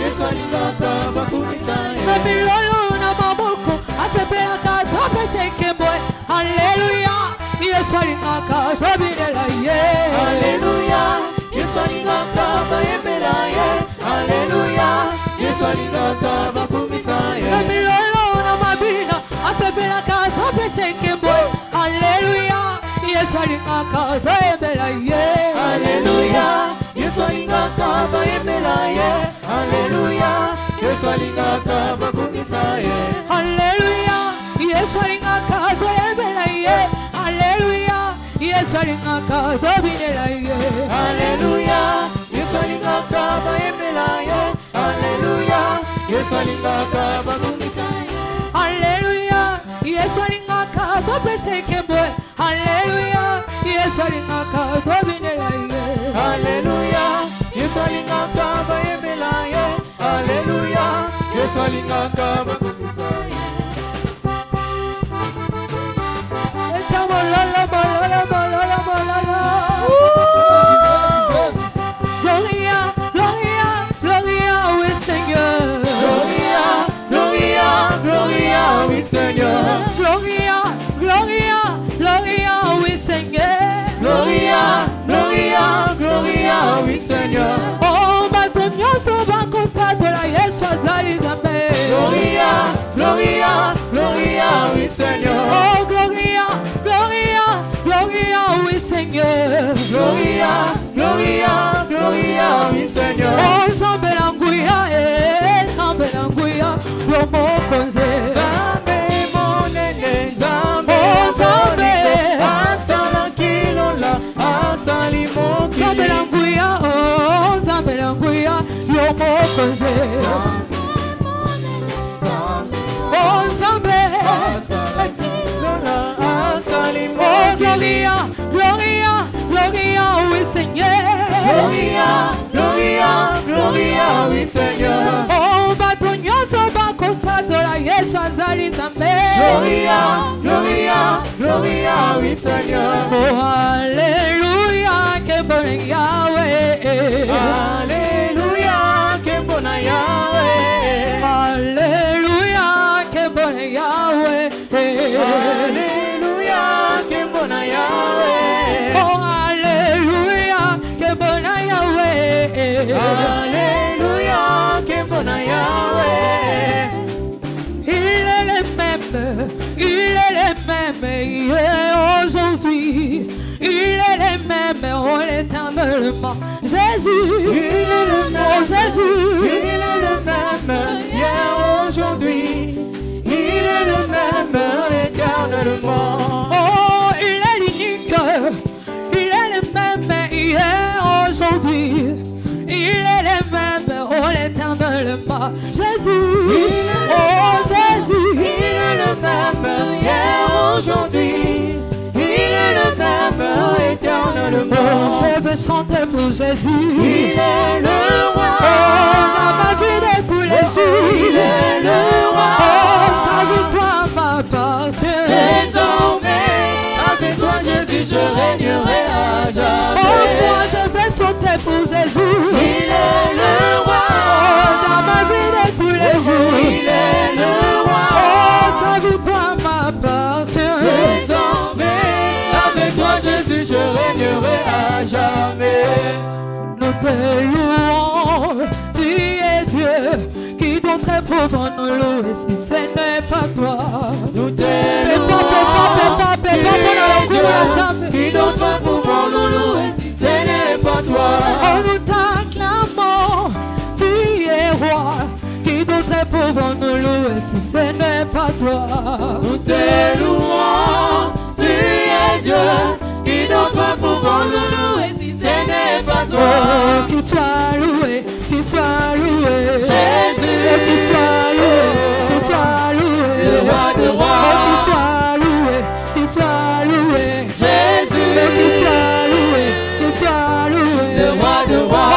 Yesu alingaka to kumisa ye Na bilolo na maboko asepelaka to peseke boy Alléluia Yesu alingaka to binela ye Alléluia Yesu alingaka to yembela ye Alléluia, Yesu alingaka bakumisa ye. Kamilolo na mabina asepelaka topese kemboy. Alléluia, Yesu alingaka bayembela ye. Alléluia, Yesu alingaka bayembela ye. Alléluia, Yesu alingaka bakumisa ye. Alléluia, Yesu alingaka bayembela ye. Alléluia, Yesu alingaka dobinela ye. Alléluia, Yesu alingaka bayembela ye. Alléluia, Yesu alingaka bakumisa ye. Alléluia, Yesu alingaka topese kemboy. Alléluia, Yesu alingaka dobinela ye. Alléluia, Yesu alingaka bayembela ye. Alléluia, Yesu alingaka bakumisa ye. Bolala bolala bolala bolala Gloria, Gloria, Gloria, oui Seigneur. Oh, Nzambe na nguya, Nzambe na nguya, yo mokonzi. Nzambe monene, Nzambe monene, asala kilola, asali moki. Nzambe na nguya, oh, Nzambe na nguya, yo mokonzi. Oh, Nzambe, asala kilola, asali moki. Oh, Gloria, Gloria, Gloria, oui Seigneur. Gloria, Gloria, Gloria, oui Seigneur. Oh, batonyo so bakokadola Yesu azali Nzambe. Gloria, Gloria, Gloria, oui Seigneur. Oh, Alléluia, que bon Yahweh. Alléluia, que bon Yahweh. Alléluia, que bon Yahweh. Alléluia, que bon Yahweh. Oh, Alléluia, que bon Yahweh. Alléluia, que bon Yahweh. Il est le même, il est le même hier, aujourd'hui. Il est le même, oh l'éternellement. Jésus, il est le même, oh Jésus, il est le même hier, aujourd'hui. Il est le même éternellement. Oh, il est l'unique, il est le même hier, aujourd'hui. Il est le même, oh l'éternellement. Jésus, oh Jésus, il est le même hier, aujourd'hui. Il est le même éternellement. Je veux chanter pour Jésus. Il est le roi. Oh, dans ma vie de tous les jours. Il est le roi. Oh, sa victoire m'appartient. Désormais, avec toi Jésus, je régnerai à jamais. Oh, moi je vais chanter pour Jésus. Il est le roi. Oh, dans ma vie de tous les jours. Il est le roi. Oh, sa victoire m'appartient. Désormais, avec toi Jésus, je régnerai à jamais. Nous te louons, tu es Dieu, qui d'autre pouvons nous louer si ce n'est pas toi. Nous te louons, tu es Dieu, qui d'autre pouvons nous louer si ce n'est pas toi. Oh, nous t'acclamons, tu es roi, qui d'autre pouvons nous louer si ce n'est pas toi. Nous te louons, tu es Dieu, qui d'autre pouvons nous louer si ce n'est pas toi. Oh, qu'il soit loué, Jésus, qu'il soit loué, le roi de rois. Oh, qu'il soit loué, Jésus, qu'il soit loué, le roi de rois.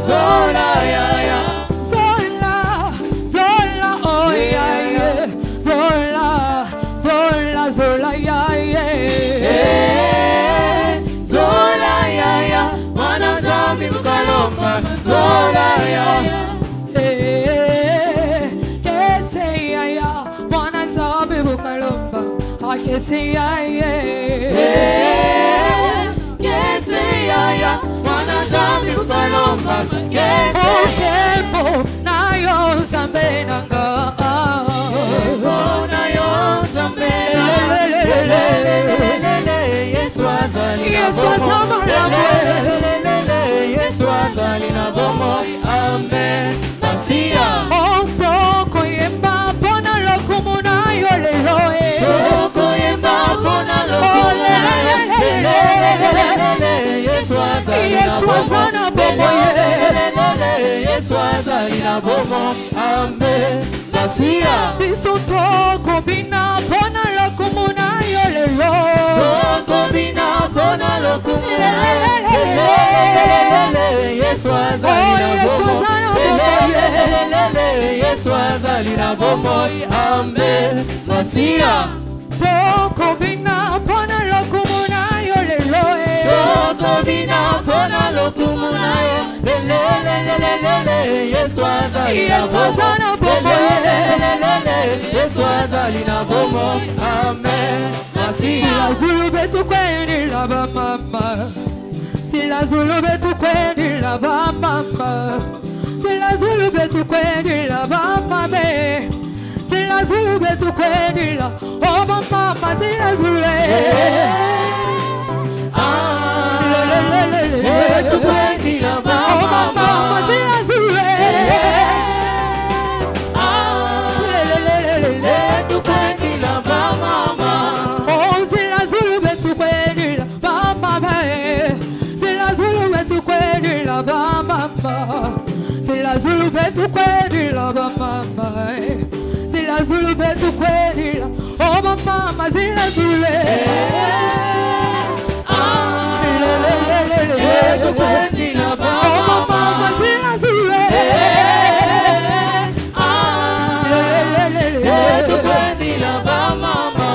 Zola ya ya, Zola, Zola, oh ya ya, Zola, Zola, Zola ya ya, Zola ya ya, mwana zambi mukalomba, Zola ya ya, kese ya ya, mwana zambi mukalomba, kese ya ya, kese ya ya. Zambi ukalomba kese Kebo na yo zambe nanga Kebo na yo zambe nanga Yesu azali na bomo Amen Masia Toko yemba pona lokumu na yo lelo Toko yemba pona lokumu na yo lelo Yesu azali na bomo Yesu azali na bomo. Amen. Masia. Biso toko bina pona lokumuna yolelo. Toko bina pona lokumuna yolelo. Yesu azali na bomo. Yesu azali na bomo. Amen. Masia. Toko bina pona lokumuna yolelo. Toko bina pona lokumuna yolelo. Yesu azali na bomo. Yesu azali na bomo. Amen. Masia. Zulu betu kweni laba mama. Sila Zulu betu kweni laba mama. Sila Zulu betu kweni laba mama. Sila Zulu betu kweni la. Oh mama, sila Zulu. Betu kweni laba mama. Sila Zulu. Betu kweni laba mama. Oh sila Zulu betu kweni laba mama. Sila Zulu betu kweni laba mama. Sila Zulu betu kweni laba mama. Sila Zulu betu kweni la. Oh mama, sila Zulu. Betu kweni laba mama. Sila Zulu. Betu kweni laba mama.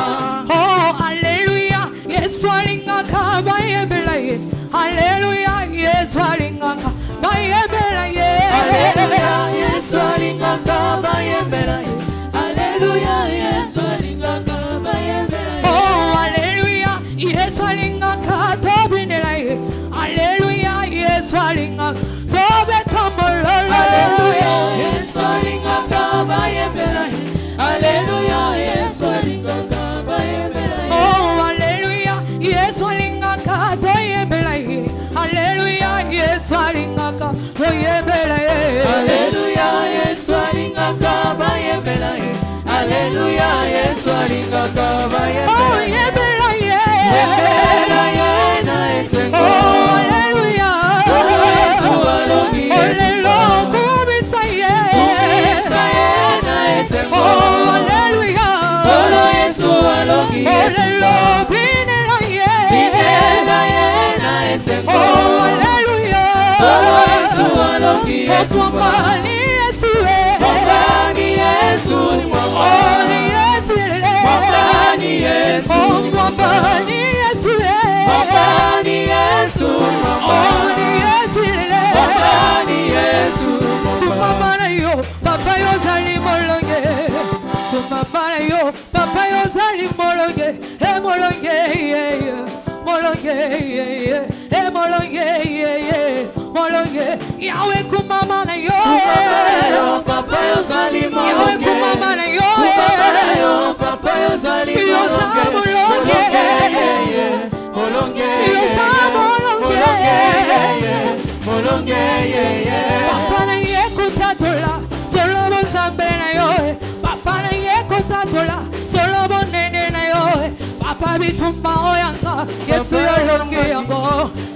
Oh hallelujah, Yesu alinga bayebela ye. Hallelujah, Yesu alinga bayebela ye. Hallelujah, Yesu alinga bayebela ye. Hallelujah, Yesu alinga bayebela ye. Oh hallelujah, Yesu alinga tobinela ye. Hallelujah, Yesu alinga tobetamololo. Hallelujah, Yesu alinga bayebela ye. Hallelujah, Yesu alinga bayebela ye. Oh hallelujah, Yesu alinga toyebela ye. Hallelujah, Yesu alinga toyebela ye. Hallelujah, Yesu alinga bayebela ye. Hallelujah, Yesu alinga bayebela. Oh yebela ye. Yebela ye na esengo. Oh hallelujah. Yesu alongi. Olelo kubisa ye. Kubisa ye na esengo. Oh hallelujah. Olo Yesu alongi. Olelo binela ye. Binela ye na esengo. Oh hallelujah. Olo Yesu alongi. Mwamba ni Yesu le. Mwamba ni Yesu. Oh ni Yesu le. Mwamba ni Yesu. Oh mwamba ni Yesu le. Mwamba ni Yesu. Oh ni Yesu le. Mwamba ni Yesu. Mwamba na yo, papa yo zali molonge. Mwamba na yo, papa yo zali molonge. He molonge, molonge, he molonge, molonge. Yawe kumama na yo, papa yo zali molonge. Yawe kumama na yo, papa yo zali molonge. Molonge, molonge, papa na ye kutatola, solo bonsambe na yo. Papa na ye kutatola, solo bonene na yo. Papa bitumba oyanga, Yesu yolonge yango.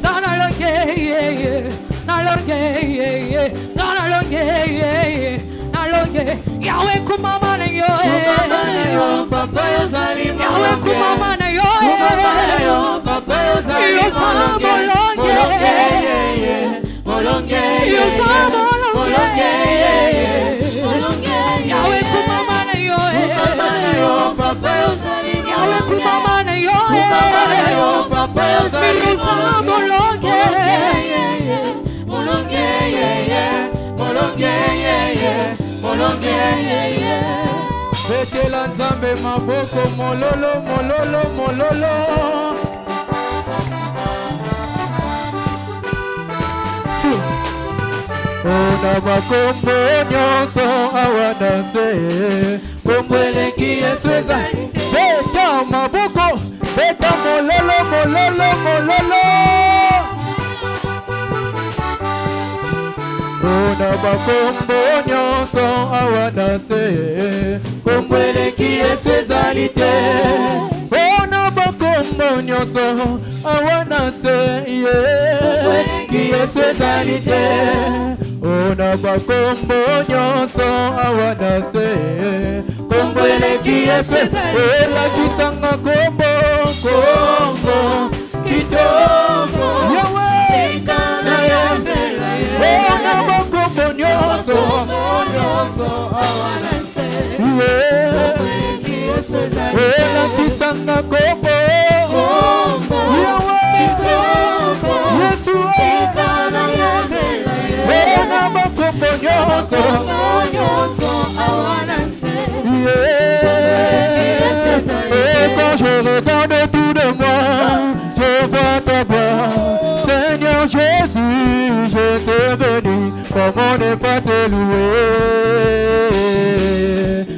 Dana longe, na longe, dana longe, na longe. Yawe kumama na yo, papa yo zali molonge. Yawe kumama na yo, papa yo zali molonge. Molonge, molonge, molonge. Yawe kumama na yo, papa yo zali molonge. Yawe kumama na yo, papa yo zali molonge. Molonge, molonge, molonge. Betela nzambe maboko mololo, mololo, mololo. Ona makombo nyonso awandanse kombo eleki Yesu ezali. Beta maboko, beta mololo, mololo, mololo. Ona makombo nyonso awandanse kombo eleki Yesu ezali te. Ona makombo nyonso awandanse kombo eleki Yesu ezali te. ona makombo nyonso awana se kombo eleki Yesu elakisanga kombo kitoko tikana yambela ona makombo nyonso awana se kombo eleki Yesu elakisanga kombo Yesu tikana yambela ona makombo nyonso awana se quand je regarde autour de moi, je vois ta gloire. Seigneur Jésus, je te bénis. Comment ne pas te louer,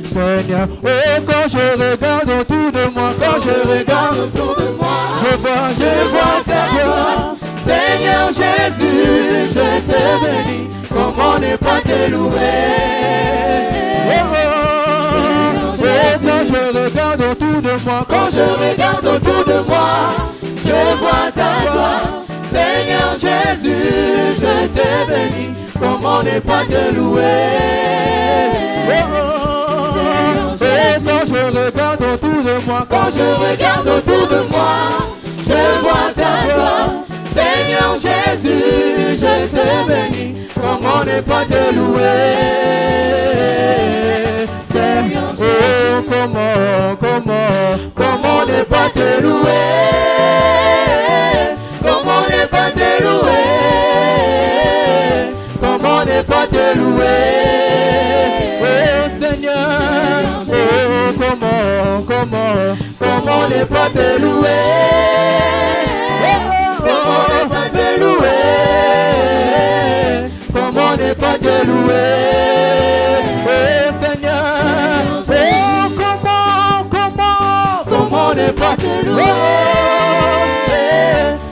Seigneur. Oh, quand je regarde autour de moi, je vois ta gloire. Seigneur Jésus, je te bénis. Comment ne pas te louer? Quand je regarde autour de moi, je vois ta gloire. Seigneur Jésus, je te bénis. Comment ne pas te louer? Quand je regarde autour de moi, je vois ta gloire. Seigneur Jésus, je te bénis. Comment ne pas te louer? Seigneur Jésus, comment ne pas te louer? Comment ne pas te louer? Comment ne pas te louer? Oh Seigneur, comment ne pas te louer? Comment ne pas te louer? Comment ne pas te louer? Oh Seigneur, comment ne pas te louer?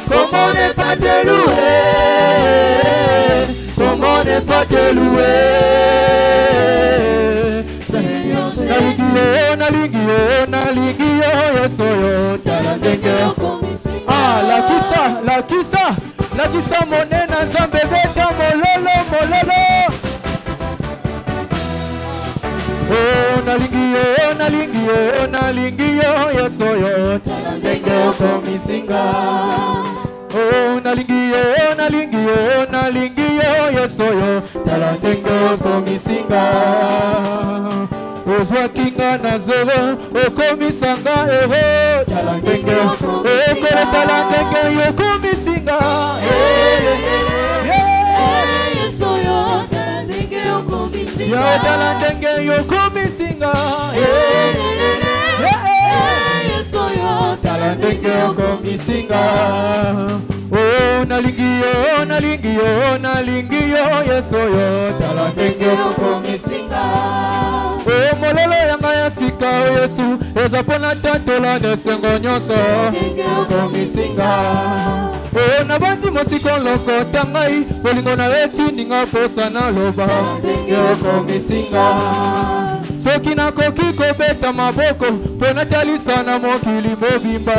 Comment ne pas te louer? Comment ne pas te louer? Seigneur, nalingi yo Yesu yo talandenge ah la kisa monena Nzambe beta mololo oh nalingi yo Yesu yo talandenge komisinga oh nalingi yo Yesu yo talandenge komisinga ozwakinga na zero okomisanga ero talangenge okole talangenge yokomisinga Yesu yo talangenge yokomisinga yo talangenge yokomisinga Yesu yo talangenge yokomisinga oh nalingi yo Yesu yo talangenge yokomisinga oh mololo yanga ya sika Yesu eza pona tatola nesengo nyonso komisinga oh nabandi mosiko lokota ngai bolingo na etindinga posa na loba komisinga soki nakoki kobeta maboko pona talisa na mokili mobimba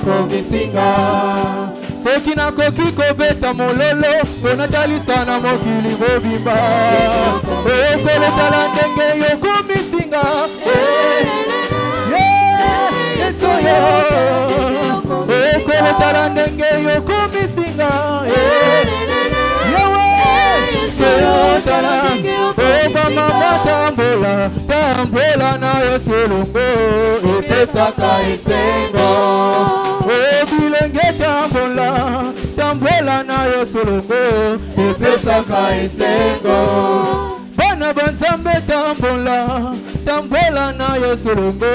komisinga soki nakoki kobeta mololo pona talisa na mokili mobimba okolotala ndenge yokomisinga Yesu yo okolotala ndenge yokomisinga Yesu yo tala obamama tambola na Yesu longo epesaka esengo obilenge tambola na Yesu longo epesaka esengo bana banzambe tambola na Yesu longo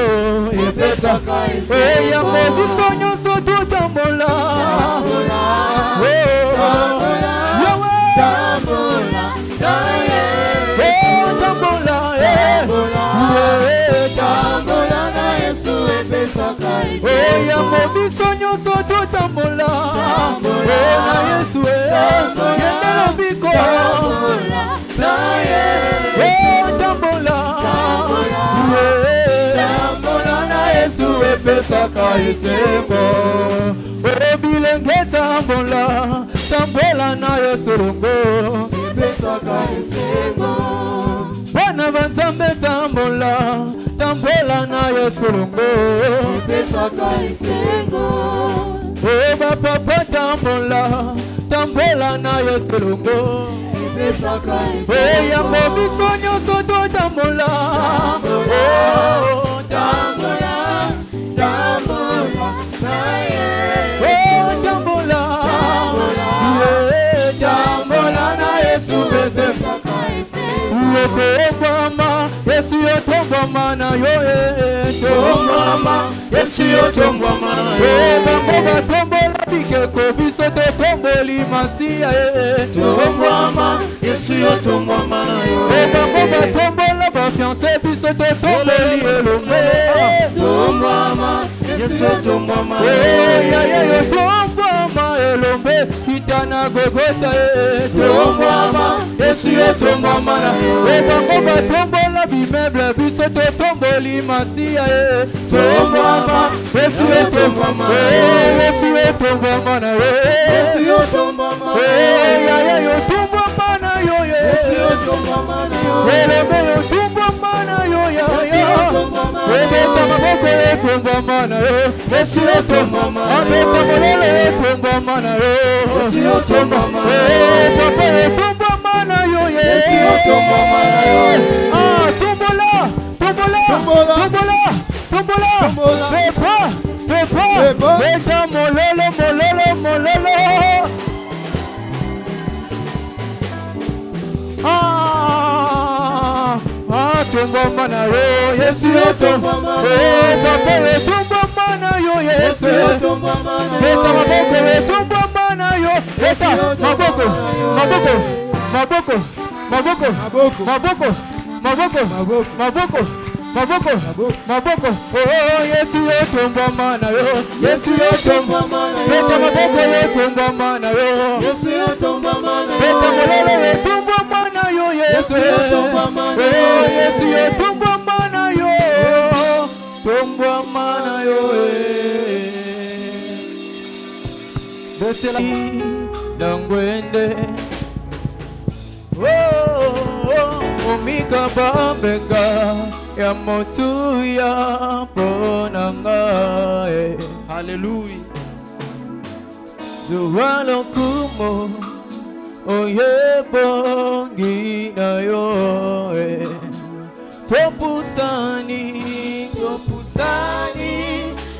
epesaka esengo yango biso nyonso tutambola tambola na Yesu epesaka esengo yango biso nyonso tutambola na Yesu yendela biko na Yesu tambola na Yesu epesaka esengo obilenge tambola tambola na Yesu longo epesaka esengo bana banzambe tambola na Yesu longo epesaka esengo o bapapa tambola na Yesu longo epesaka esengo o yango biso nyonso totambola Tombama, Yesu yo tombama na yo tombama, Yesu yo tombama na yo bango batombola bikeko biso totomboli masiya tombama, Yesu yo tombama na yo bango batombola bafiancé biso totomboli elombe tombama, Yesu yo tombama na yo tombama elombe kitana gogota tombama, Yesu yo tombama na yo bango batombola bimeuble biso totomboli masiya tombama, Yesu yo tombama Yesu yo tombama na yo Yesu yo tombama yo tombama na yo Yesu yo tombama na yo elombe yo tombama na yo Yesu yo tombama ebeta maboko yo tombama na yo Yesu yo tombama abeta molele yo tombama na yo Yesu yo tombama papa yo tombama na yo Yesu yo tombama na yo tombola pepa beta molele tombama na yo Yesu yo tombama papa yo tombama na yo Yesu yo tombama beta maboko yo tombama na yo beta maboko oh Yesu yo tombama na yo Yesu yo tombama na yo beta maboko yo tombama na yo Yesu yo tombama na yo beta molele yo tombama na yo Yesu yo tombama na yo Yesu yo tombama na yo betela dangwende omika bambeka ya motu ya ponanga haleluya zuwa lokumo oyebongi na yo topusani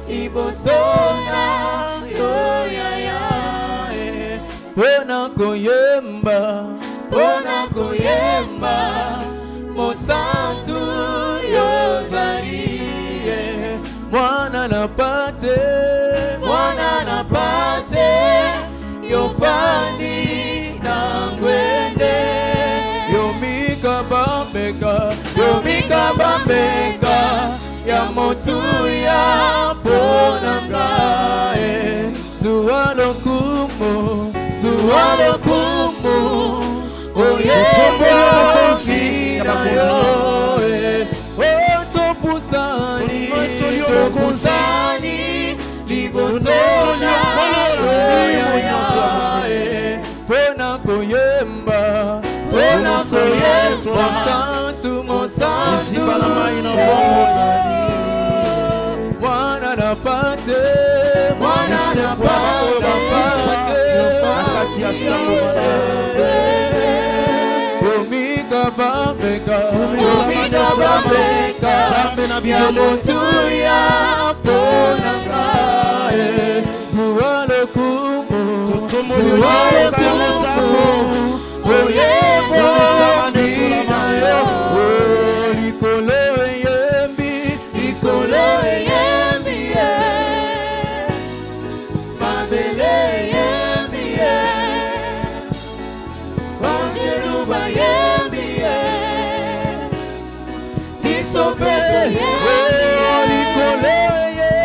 ibosona yo yaya pona koyemba mosantu yozali mwana na pate yofandi na ngwende yomika bambeka ya motu ya ponanga zuwa lokumo oyebosi na yo topusani libosona pona koyemba mosantu mwana na pate omika bambeka ya motu ya ponanga zuwa lokumo oyeboni na yo likolo eyembi mabele eyembi banjelu bayembi lisope likolo eyembi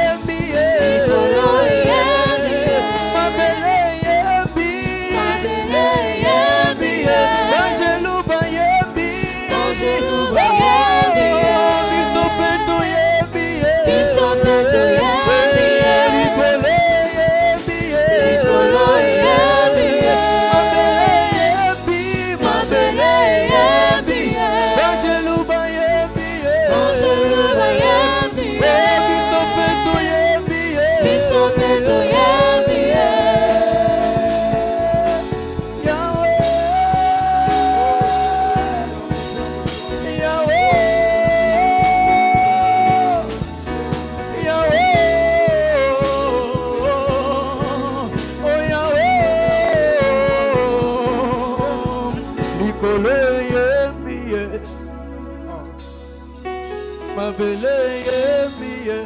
Vele yembiye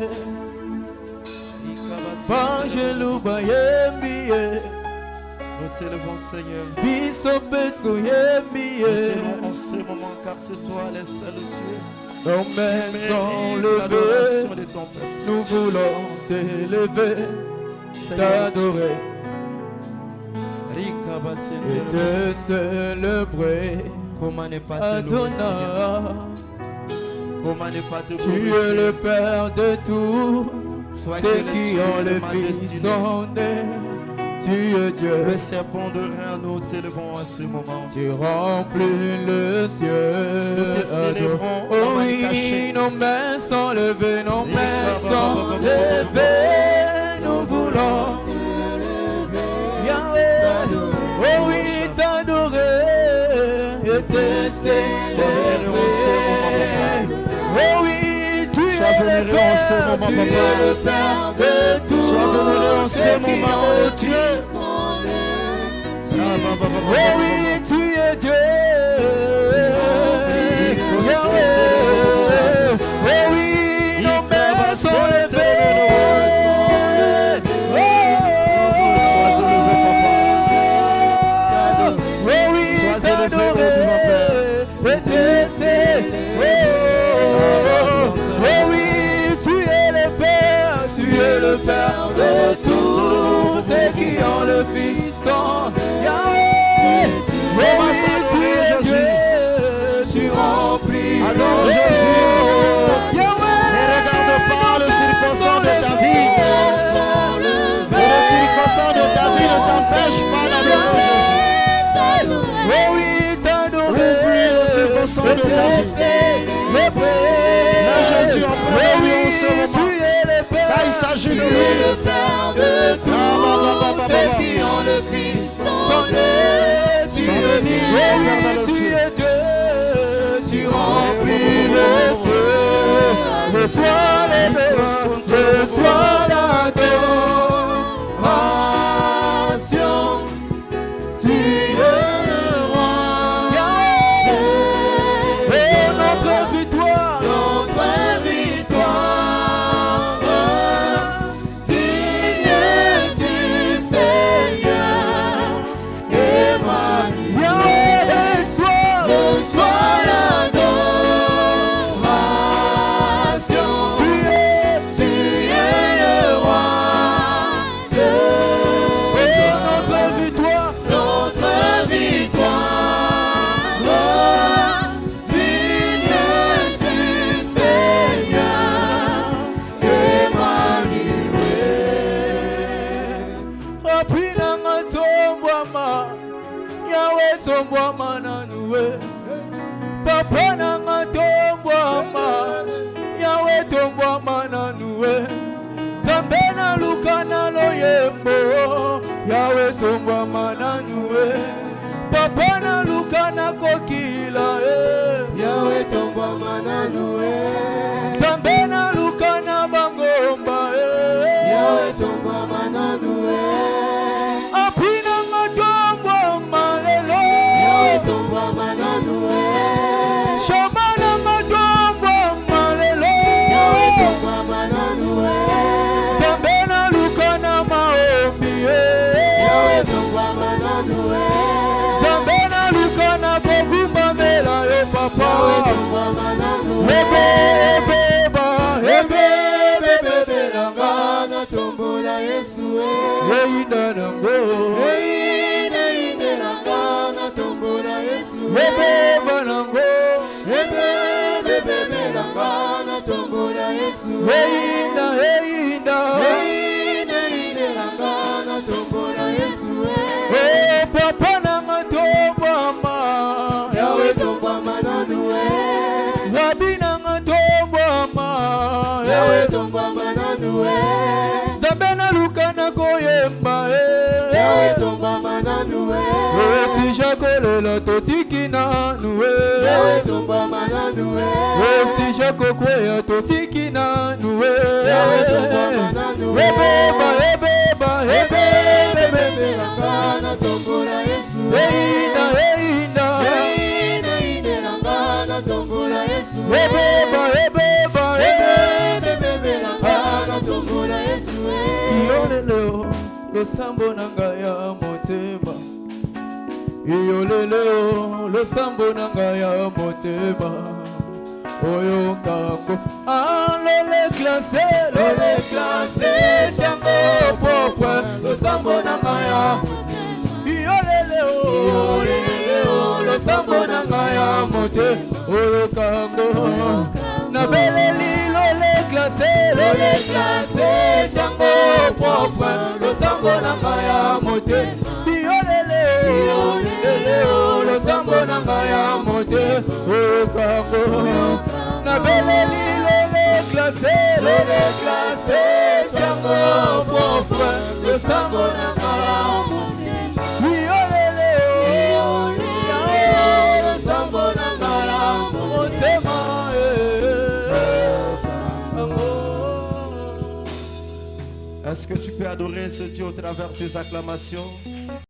Bangeluba yembiye Nous t'élevons Seigneur. Biso petso Nous yembiye t'élevons en ce moment car c'est toi le seul Dieu. Nos mains sont l'adoration levées de ton peuple. Nous voulons t'élever T'adorer Et te célébrer Comment ne pas te louer, Adonai Comment ne pas te Tu glorifier? es le Père de tout Toi Ceux qui es le qui Dieu ont de le ma Fils destinée. sont nés Tu es Dieu Le serpent de rein, nous t'élevons à ce moment. Tu remplis le ciel Nous te célébrons, Oh Maman oui, Caché. nos mains sont levées Nos mains sont levées Nous voulons Yahweh Oh oui, t'adorer Et te célébrer Oh oui, tu es le Père Tu es le Père de tout Sois vénéré en ce ceux qui moment, ont oh le Dieu. Oh oui, tu es Dieu. Yahweh. Oh oui, nos mains sont levées. Oh oui, t'adorer et te célébrer. Oh oui, tu es le Père, tu es le Père de tous ceux qui ont le Fils sont Yahweh. Oh oui, tu es Dieu, tu remplis le ciel. Yahweh, Ne regarde pas le circonstance de ta vie. Le circonstance de ta vie ne t'empêche pas d'adorer Jésus. oh oui, t'adorer, Oublie le circonstance de ta vie. Mais Jésus, en premier lieu, en ce moment, là, il s'agit de lui. Ceux qui ont le Fils sont nés. Tu es Dieu, tu remplis le ciel. Reçois l'adoration. Tu es le roi. Et notre victoire. Digne du Seigneur. Yahweh, reçois l'adoration. Tu es le roi. Notre victoire. Digne du Seigneur. Emmanuel. Apinanga tombwama. Yahweh tombwama nanuwe. Papa nanga tombwama. Yahweh tombwama nanuwe. Zambena lukana loyembo. Yahweh tombwama nanuwe. Papa na lukana kokila. Yahweh tombwama nanuwe. Zambena lukana bangomba. Yahweh tombwama nanuwe. Apina matombo malelo. Yahweh tombwama nanuwe. Shamana matombo malelo. Yahweh tombwama nanuwe. Zambena lukana maombi. Yahweh tombwama nanuwe. Zambena lukana kogumba mela yo papa. Yahweh tombwama nanuwe. Ebe langana tombola Yesu. Yeinda nango. Yeinda langana tombola Yesu. Ebe nango. Ebe langana tombola Yesu. Yeinda langana tombola Yesu. Oh papa nanga tombwama. Yahweh tombwama nanuwe. Rabi nanga tombwama. Yahweh tombwama nanuwe. Zambena lukana koyemba. Yahweh tombwama nanuwe. Si jakolela totiki nanuwe. Yahweh tombwama nanuwe. Si jakokweya totiki nanuwe. Yahweh tombwama nanuwe. Ebeba langana tombola Yesu. Einda langana tombola Yesu. Ebeba Iyoleleo losambo nanga ya motema Iyoleleo losambo nanga ya motema Oyo kango lole classé Chango popwe losambo nanga ya motema Iyoleleo losambo nanga ya motema Oyo kango na beleli lole classé Chango popwe losambo nanga ya motema Iyoleleo losambo nanga ya motema Oyo kango na beleli lole classé Chango popwe losambo nanga ya motema Iyoleleo losambo nanga ya motema Est-ce que tu peux adorer ce Dieu au travers de tes acclamations?